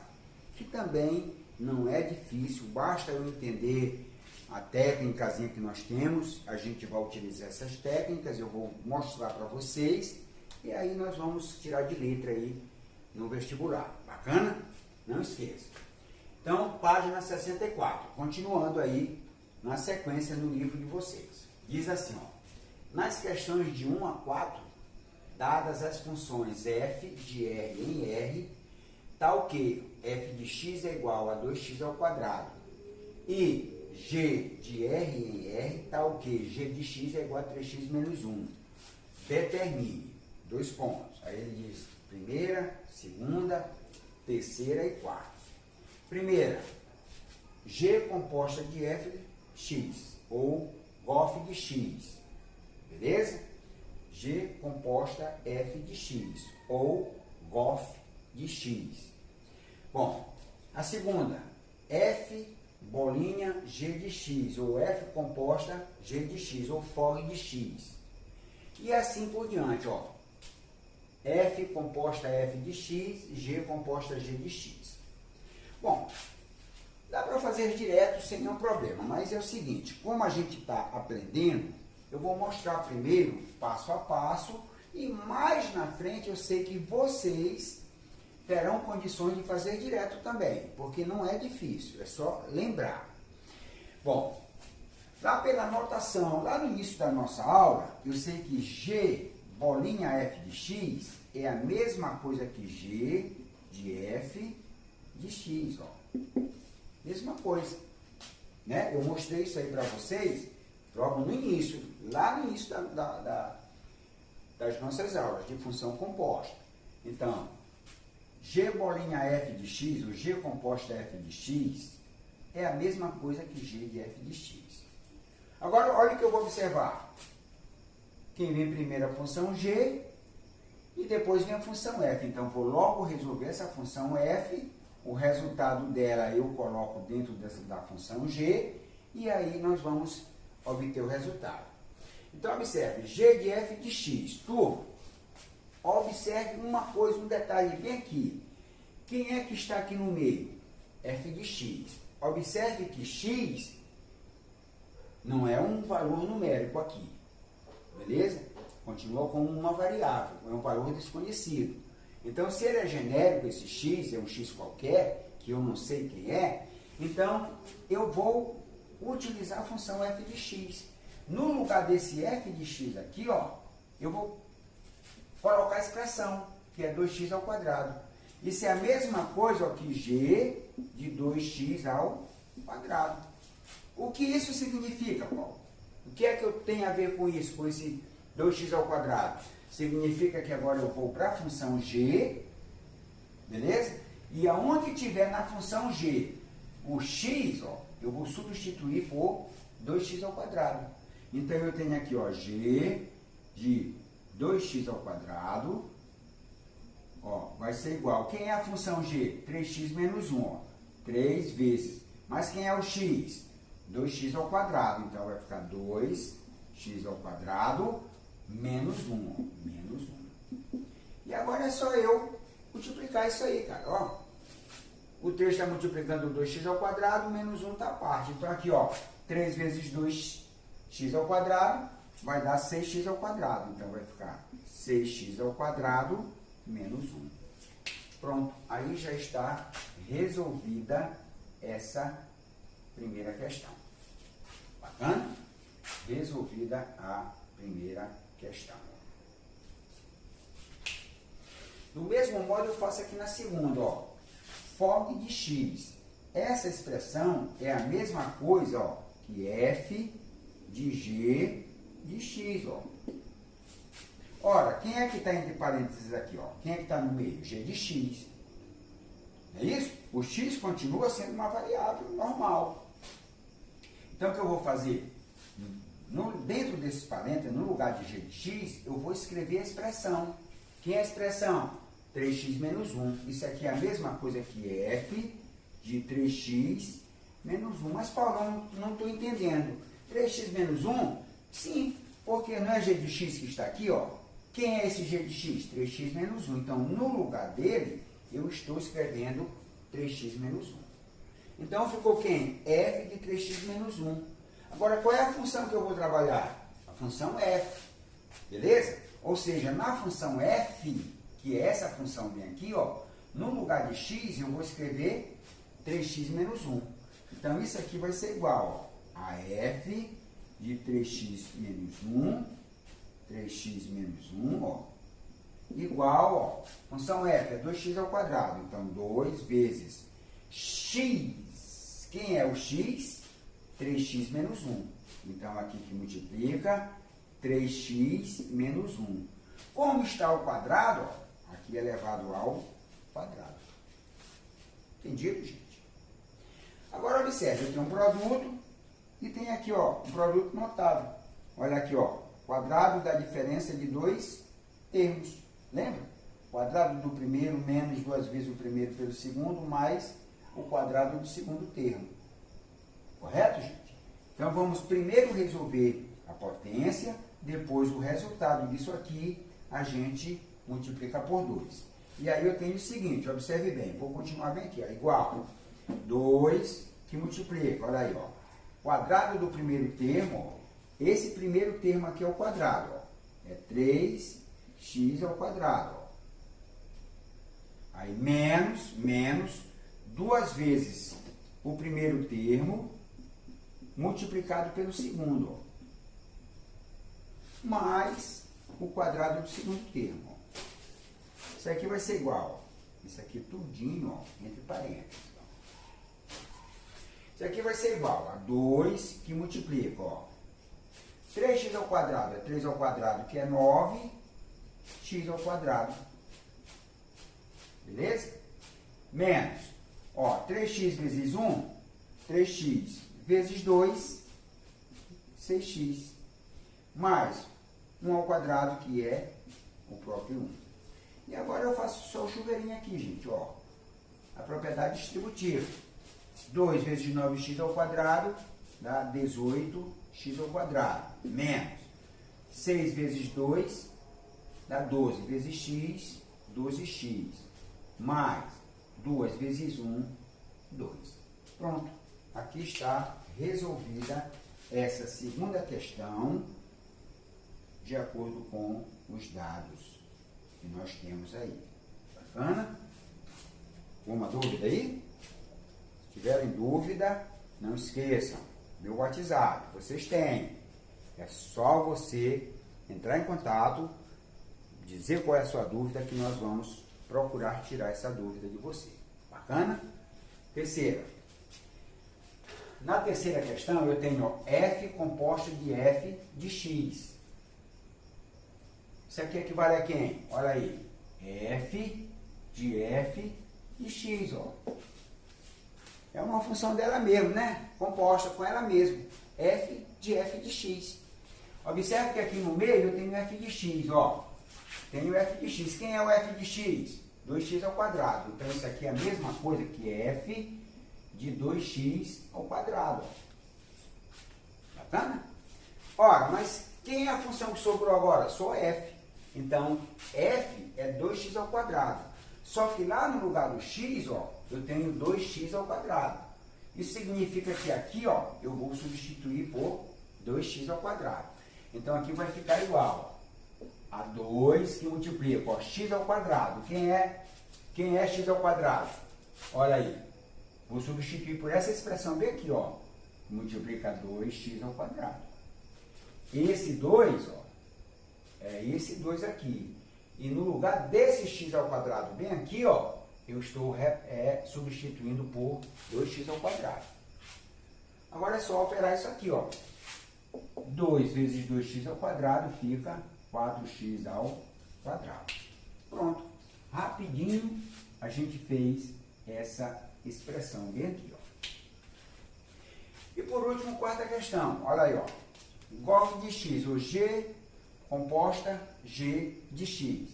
que também não é difícil, basta eu entender a técnicazinha que nós temos, a gente vai utilizar essas técnicas, eu vou mostrar para vocês, e aí nós vamos tirar de letra aí no vestibular. Bacana? Não esqueça. Então, página 64, continuando aí na sequência no livro de vocês. Diz assim, ó, nas questões de 1 a 4, dadas as funções f de r em r, tal que f de x é igual a 2x ao quadrado, e g de r em r, tal que g de x é igual a 3x menos 1. Determine, 2 pontos. Aí ele diz primeira, segunda, terceira e quarta. Primeira, g composta de f de x, ou gof de x, beleza? G composta f de x, ou gof de x. Bom, a segunda, f bolinha g de x, ou f composta g de x, ou fog de x. E assim por diante, ó. F composta f de x, g composta g de x. Bom, dá para fazer direto sem nenhum problema, mas é o seguinte, como a gente está aprendendo, eu vou mostrar primeiro, passo a passo, e mais na frente eu sei que vocês terão condições de fazer direto também, porque não é difícil, é só lembrar. Bom, lá pela notação, lá no início da nossa aula, eu sei que G bolinha f de x é a mesma coisa que G de f de x, ó. Mesma coisa, né? Eu mostrei isso aí para vocês logo no início, lá no início das nossas aulas de função composta. Então, G bolinha f de x, ou G composta f de x, é a mesma coisa que G de f de x. Agora, olha o que eu vou observar. Quem vem primeiro a função G e depois vem a função f. Então, vou logo resolver essa função f, o resultado dela eu coloco dentro da função G e aí nós vamos obter o resultado. Então, observe, G de f de x, turma. Observe uma coisa, um detalhe bem aqui. Quem é que está aqui no meio? F de x. Observe que x não é um valor numérico aqui. Beleza? Continua como uma variável, é um valor desconhecido. Então, se ele é genérico, esse x, é um x qualquer, que eu não sei quem é, então eu vou utilizar a função f de x. No lugar desse f de x aqui, ó, eu vou colocar a expressão, que é 2x ao quadrado. Isso é a mesma coisa ó, que g de 2x ao quadrado. O que isso significa, Paulo? O que é que eu tenho a ver com isso, com esse 2x ao quadrado? Significa que agora eu vou para a função g, beleza? E aonde tiver na função g o x, ó, eu vou substituir por 2x ao quadrado. Então, eu tenho aqui, ó, g de 2x ao quadrado, ó, vai ser igual. Quem é a função g? 3x menos 1, ó, 3 vezes. Mas quem é o x? 2x ao quadrado. Então, vai ficar 2x ao quadrado menos 1, ó, menos 1. E agora é só eu multiplicar isso aí, cara, ó. O 3 está multiplicando 2x ao quadrado, menos 1 está a parte. Então, aqui, ó, 3 vezes 2x ao quadrado vai dar 6x ao quadrado. Então, vai ficar 6x ao quadrado menos 1. Pronto, aí já está resolvida essa primeira questão. Bacana? Resolvida a primeira questão. Do mesmo modo, eu faço aqui na segunda, ó. Fog de x. Essa expressão é a mesma coisa, ó, que f de g de x, ó. Ora, quem é que está entre parênteses aqui, ó? Quem é que está no meio? G de x. Não é isso? O x continua sendo uma variável normal. Então, o que eu vou fazer? Dentro desses parênteses, no lugar de g de x, eu vou escrever a expressão. Que é a expressão? 3x menos 1. Isso aqui é a mesma coisa que f de 3x menos 1. Mas, Paulo, não estou entendendo. 3x menos 1? Sim, porque não é g de x que está aqui, ó. Quem é esse g de x? 3x menos 1. Então, no lugar dele, eu estou escrevendo 3x menos 1. Então, ficou quem? f de 3x menos 1. Agora, qual é a função que eu vou trabalhar? A função f. Beleza? Ou seja, na função f, que é essa função bem aqui, ó, no lugar de x, eu vou escrever 3x menos 1. Então, isso aqui vai ser igual, ó, a f de 3x menos 1, 3x menos 1, ó, igual, ó, função f é 2x ao quadrado. Então, 2 vezes x. Quem é o x? 3x menos 1. Então, aqui que multiplica 3x menos 1. Como está ao quadrado, ó, aqui é elevado ao quadrado. Entendido, gente? Agora, observe, eu tenho um produto e tem aqui, ó, um produto notável. Olha aqui, ó, quadrado da diferença de dois termos. Lembra? Quadrado do primeiro menos 2 vezes o primeiro pelo segundo, mais o quadrado do segundo termo. Correto, gente? Então, vamos primeiro resolver a potência, depois o resultado disso aqui, a gente multiplica por 2. E aí eu tenho o seguinte, observe bem, vou continuar bem aqui, ó, igual 2 que multiplica, olha aí, ó, quadrado do primeiro termo, ó, esse primeiro termo aqui é o quadrado, ó, é 3x ao quadrado, ó. Aí menos 2 vezes o primeiro termo multiplicado pelo segundo, ó, mais o quadrado do segundo termo. Ó. Isso aqui vai ser igual, ó, isso aqui tudinho, ó, entre parênteses. Ó. Isso aqui vai ser igual a 2 que multiplica, ó, 3x ao quadrado é 3 ao quadrado, que é 9, x ao quadrado. Beleza? Menos, ó, 3x vezes 1, 3x vezes 2, 6x. Mais 1 ao quadrado, que é o próprio 1. E agora eu faço só o chuveirinho aqui, gente, ó. A propriedade distributiva. 2 vezes 9x ao quadrado dá 18x ao quadrado. Menos 6 vezes 2 dá 12 vezes x, 12x. Mais 2 vezes 1, 2. Pronto. Aqui está resolvida essa segunda questão de acordo com os dados que nós temos aí. Bacana? Alguma dúvida aí? Se tiverem dúvida, não esqueçam, meu WhatsApp, vocês têm. É só você entrar em contato, dizer qual é a sua dúvida, que nós vamos procurar tirar essa dúvida de você. Bacana? Terceira. Na terceira questão, eu tenho f composta de f de x. Isso aqui equivale a quem? Olha aí. F de f de x, ó. É uma função dela mesmo, né? Composta com ela mesma. F de x. Observe que aqui no meio eu tenho f de x, ó. Tenho f de x. Quem é o f de x? 2x ao quadrado. Então, isso aqui é a mesma coisa que f de 2x ao quadrado. Bacana? Ora, mas quem é a função que sobrou agora? Só f. Então, f é 2x ao quadrado. Só que lá no lugar do x, ó, eu tenho 2x ao quadrado. Isso significa que aqui, ó, eu vou substituir por 2x ao quadrado. Então, aqui vai ficar igual a 2 que multiplica, ó, x ao quadrado. Quem é x ao quadrado? Olha aí. Vou substituir por essa expressão bem aqui, ó. Multiplica 2x ao quadrado. Esse 2, ó, é esse 2 aqui. E no lugar desse x ao quadrado bem aqui, ó, eu estou substituindo por 2x ao quadrado. Agora é só alterar isso aqui, ó. 2 vezes 2x ao quadrado fica 4x ao quadrado. Pronto. Rapidinho a gente fez essa expressão bem aqui, ó. E por último, quarta questão, olha aí, ó. Golf de x, o g composta g de x.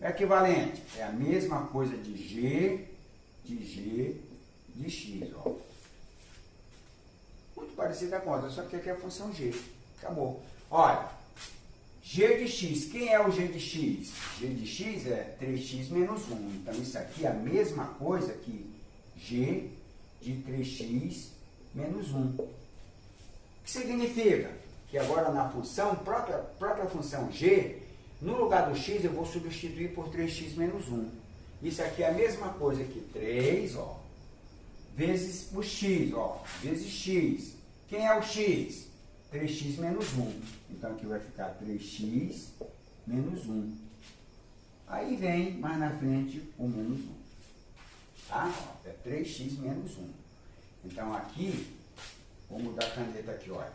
É equivalente, é a mesma coisa de g de x, ó. Muito parecida com a outra, só que aqui é a função g. Acabou. Olha, g de x, quem é o g de x? G de x é 3x menos 1. Então, isso aqui é a mesma coisa que g de 3x menos 1. O que significa? Que agora na função, própria função g, no lugar do x eu vou substituir por 3x menos 1. Isso aqui é a mesma coisa que 3, ó, vezes o x, ó, vezes x. Quem é o x? 3x menos 1. Então, aqui vai ficar 3x menos 1. Aí vem, mais na frente, o menos 1. Tá? Ó, é 3x menos 1. Então, aqui, vou mudar a caneta aqui, olha.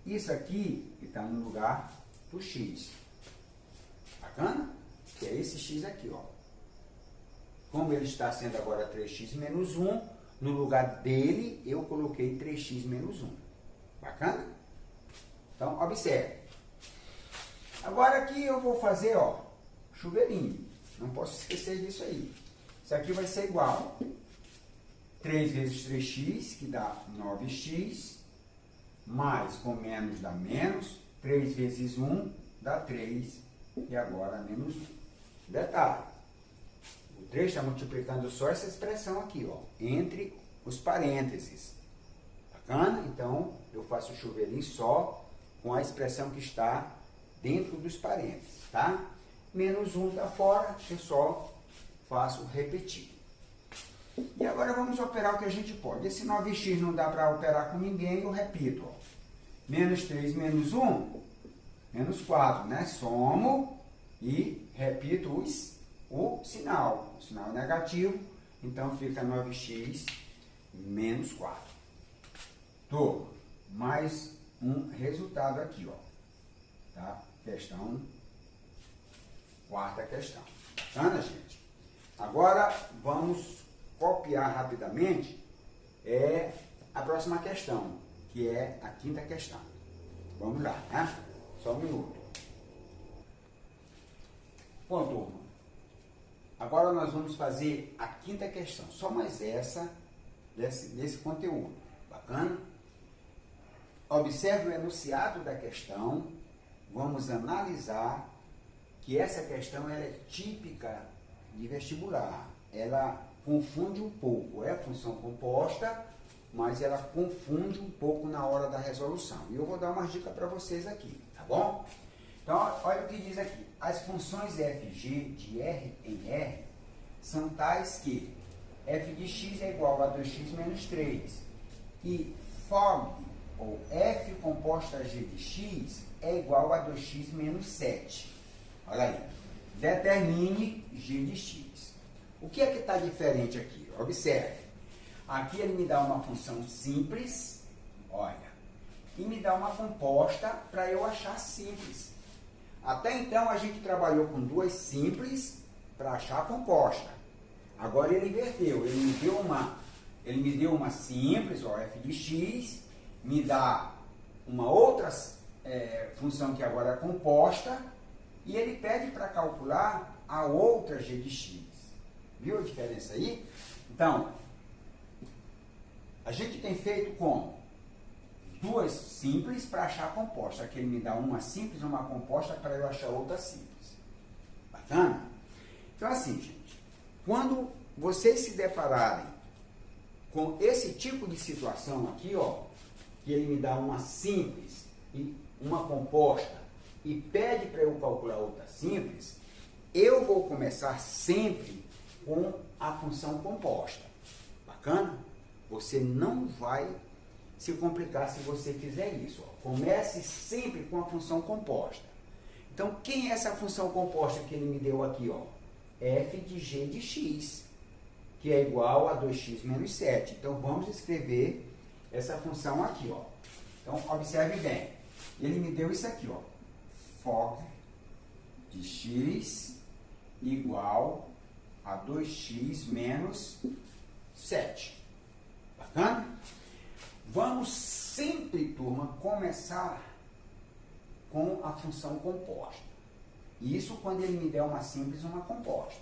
Isso aqui está no lugar do x. Bacana? Que é esse x aqui, ó. Como ele está sendo agora 3x menos 1, no lugar dele, eu coloquei 3x menos 1. Bacana? Então, observe. Agora aqui eu vou fazer, ó, chuveirinho. Não posso esquecer disso aí. Isso aqui vai ser igual 3 vezes 3x, que dá 9x, mais com menos dá menos, 3 vezes 1 dá 3, e agora menos 1. Detalhe, o 3 está multiplicando só essa expressão aqui, ó, entre os parênteses. Bacana? Então, eu faço o chuveirinho só com a expressão que está dentro dos parênteses, tá? Menos 1 está fora, eu só faço repetir. E agora vamos operar o que a gente pode. Esse 9x não dá para operar com ninguém, eu repito, ó. Menos 3 menos 1, menos 4, né? Somo e repito o sinal. O sinal é negativo, então fica 9x menos 4. Tô, mais um resultado aqui, ó. Tá? Questão, quarta questão. Bacana, gente? Agora, vamos copiar rapidamente a próxima questão, que é a quinta questão. Vamos lá, né? Só um minuto. Bom, turma, agora nós vamos fazer a quinta questão, só mais essa desse conteúdo. Bacana? Observe o enunciado da questão, vamos analisar que essa questão ela é típica de vestibular. Ela confunde um pouco, é função composta, mas ela confunde um pouco na hora da resolução. E eu vou dar uma dica para vocês aqui, tá bom? Então, olha o que diz aqui. As funções f, g de R em R são tais que f de x é igual a 2x menos 3 e fog, ou f composta g de x, é igual a 2x menos 7. Olha aí. Determine g de x. O que é que está diferente aqui? Observe. Aqui ele me dá uma função simples, olha, e me dá uma composta para eu achar simples. Até então a gente trabalhou com duas simples para achar a composta. Agora ele inverteu, ele me deu uma simples, ó, f de x, me dá uma outra função que agora é composta, e ele pede para calcular a outra g de x. Viu a diferença aí? Então, a gente tem feito como? Duas simples para achar a composta. Aqui ele me dá uma simples, uma composta para eu achar outra simples. Bacana? Então, assim, gente, quando vocês se depararem com esse tipo de situação aqui, ó, que ele me dá uma simples e uma composta e pede para eu calcular outra simples, eu vou começar sempre com a função composta. Bacana? Você não vai se complicar se você fizer isso. Ó. Comece sempre com a função composta. Então, quem é essa função composta que ele me deu aqui? Ó? F de g de x, que é igual a 2x menos 7. Então, vamos escrever essa função aqui. Ó. Então, observe bem. Ele me deu isso aqui. Ó. Fog de x igual a 2x menos 7. Bacana? Vamos sempre, turma, começar com a função composta. Isso quando ele me der uma simples e uma composta.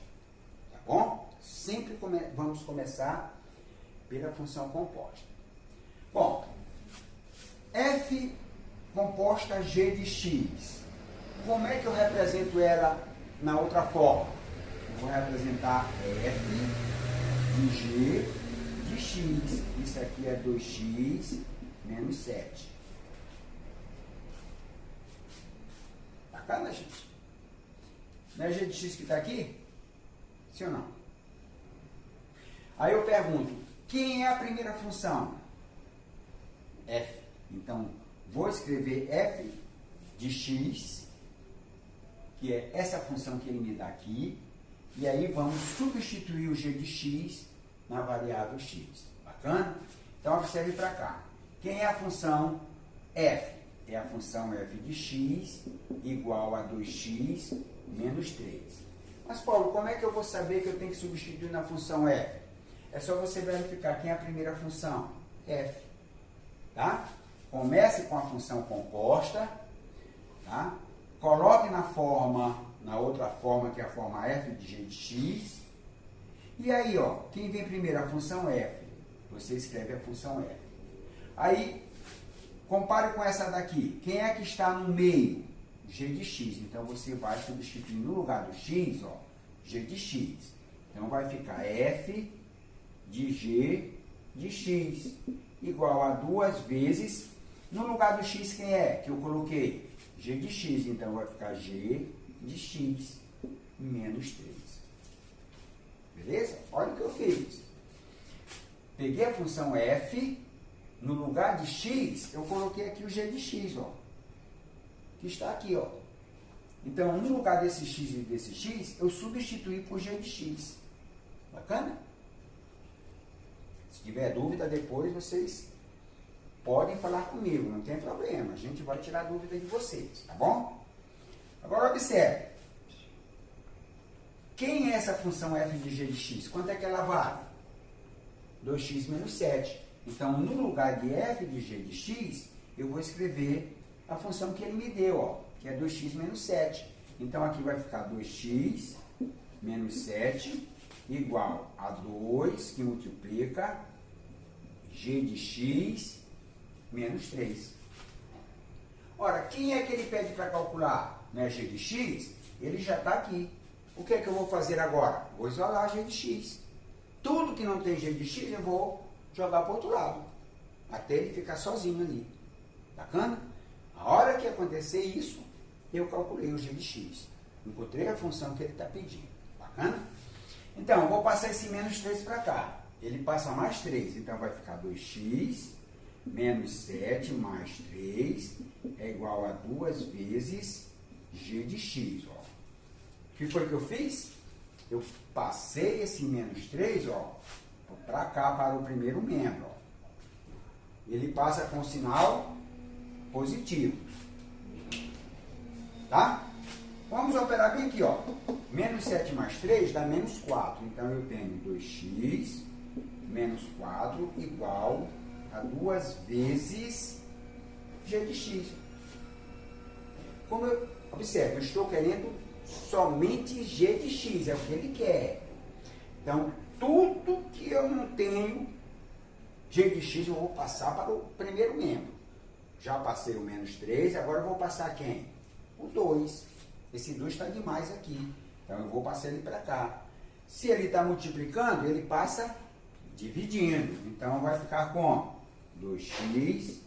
Tá bom? Sempre vamos começar pela função composta. Bom, f composta g de x. Como é que eu represento ela na outra forma? Eu vou representar f de g de x. Isso aqui é 2x menos 7. Bacana, gente? Não é g de x que está aqui? Sim ou não? Aí eu pergunto, quem é a primeira função? F. Então, vou escrever f de x, que é essa função que ele me dá aqui, e aí vamos substituir o g de x na variável x. Bacana? Então, observe para cá. Quem é a função f? É a função f de x igual a 2x menos 3. Mas, Paulo, como é que eu vou saber que eu tenho que substituir na função f? É só você verificar quem é a primeira função. F. Tá? Comece com a função composta. Tá? Coloque na outra forma, que é a forma f de g de x. E aí, ó, quem vem primeiro? A função f. Você escreve a função f. Aí, compare com essa daqui. Quem é que está no meio? G de x. Então, você vai substituir no lugar do x, ó, g de x. Então, vai ficar f de g de x igual a 2 vezes, no lugar do x, quem é que eu coloquei? G de x. Então, vai ficar g de x menos 3. Beleza? Olha o que eu fiz. Peguei a função f, no lugar de x, eu coloquei aqui o g de x, ó, que está aqui, ó. Então, no lugar desse x e desse x, eu substituí por g de x. Bacana? Se tiver dúvida depois, vocês podem falar comigo, não tem problema. A gente vai tirar dúvida de vocês, tá bom? Agora, observe. Quem é essa função f de g de x? Quanto é que ela vale? 2x menos 7. Então, no lugar de f de g de x, eu vou escrever a função que ele me deu, ó, que é 2x menos 7. Então, aqui vai ficar 2x menos 7 igual a 2, que multiplica g de x menos 3. Ora, quem é que ele pede para calcular? Não é g de x? Ele já está aqui. O que é que eu vou fazer agora? Vou isolar g de x. Tudo que não tem g de x, eu vou jogar para o outro lado, até ele ficar sozinho ali. Bacana? A hora que acontecer isso, eu calculei o g de x. Encontrei a função que ele está pedindo. Bacana? Então, eu vou passar esse menos 3 para cá. Ele passa mais 3, então vai ficar 2x menos 7 mais 3 é igual a 2 vezes g de x. Ó. O que foi que eu fiz? Eu passei esse menos 3, ó, para cá, para o primeiro membro. Ó. Ele passa com sinal positivo. Tá? Vamos operar bem aqui, ó. Menos 7 mais 3 dá menos 4. Então, eu tenho 2x menos 4 igual a 2 vezes g de x. Como eu observe, eu estou querendo somente g de x, é o que ele quer. Então, tudo que eu não tenho g de x, eu vou passar para o primeiro membro. Já passei o menos 3, agora eu vou passar quem? O 2. Esse 2 está demais aqui. Então, eu vou passar ele para cá. Se ele está multiplicando, ele passa dividindo. Então, vai ficar com 2x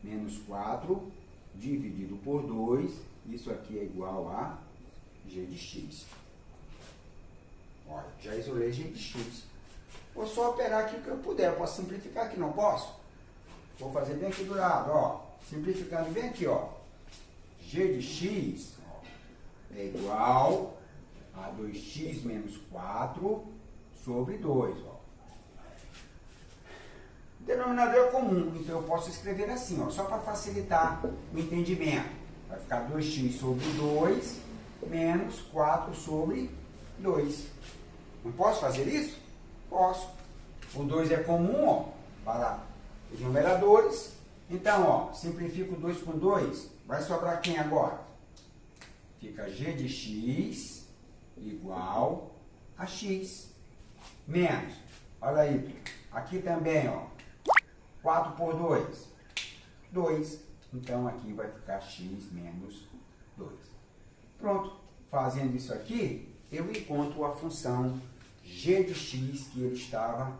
menos 4 dividido por 2. Isso aqui é igual a g de x. Olha, já isolei g de x. Vou só operar aqui o que eu puder. Eu posso simplificar aqui, não posso? Vou fazer bem aqui do lado, ó. Simplificando bem aqui, ó. G de x é igual a 2x menos 4 sobre 2, ó. O denominador é comum, então eu posso escrever assim, ó, só para facilitar o entendimento. Vai ficar 2x sobre 2 menos 4 sobre 2. Não posso fazer isso? Posso. O 2 é comum, ó, para os numeradores. Então, ó, simplifico 2 com 2. Vai sobrar quem agora? Fica g de x igual a x. Menos. Olha aí. Aqui também, ó. 4 por 2. 2. Então, aqui vai ficar x menos 2. Pronto. Fazendo isso aqui, eu encontro a função g de x que ele estava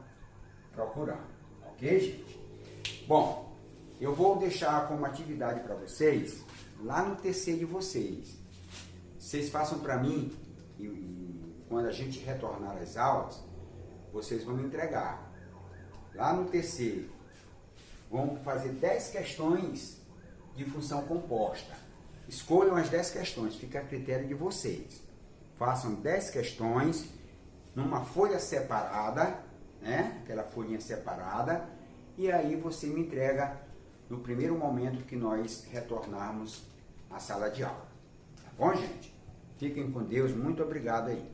procurando. Ok, gente? Bom, eu vou deixar como atividade para vocês, lá no TC de vocês. Vocês façam para mim, e quando a gente retornar às aulas, vocês vão me entregar. Lá no TC, vão fazer 10 questões de função composta. Escolham as 10 questões, fica a critério de vocês. Façam 10 questões numa folha separada, né? Aquela folhinha separada, e aí você me entrega no primeiro momento que nós retornarmos à sala de aula. Tá bom, gente? Fiquem com Deus, muito obrigado aí.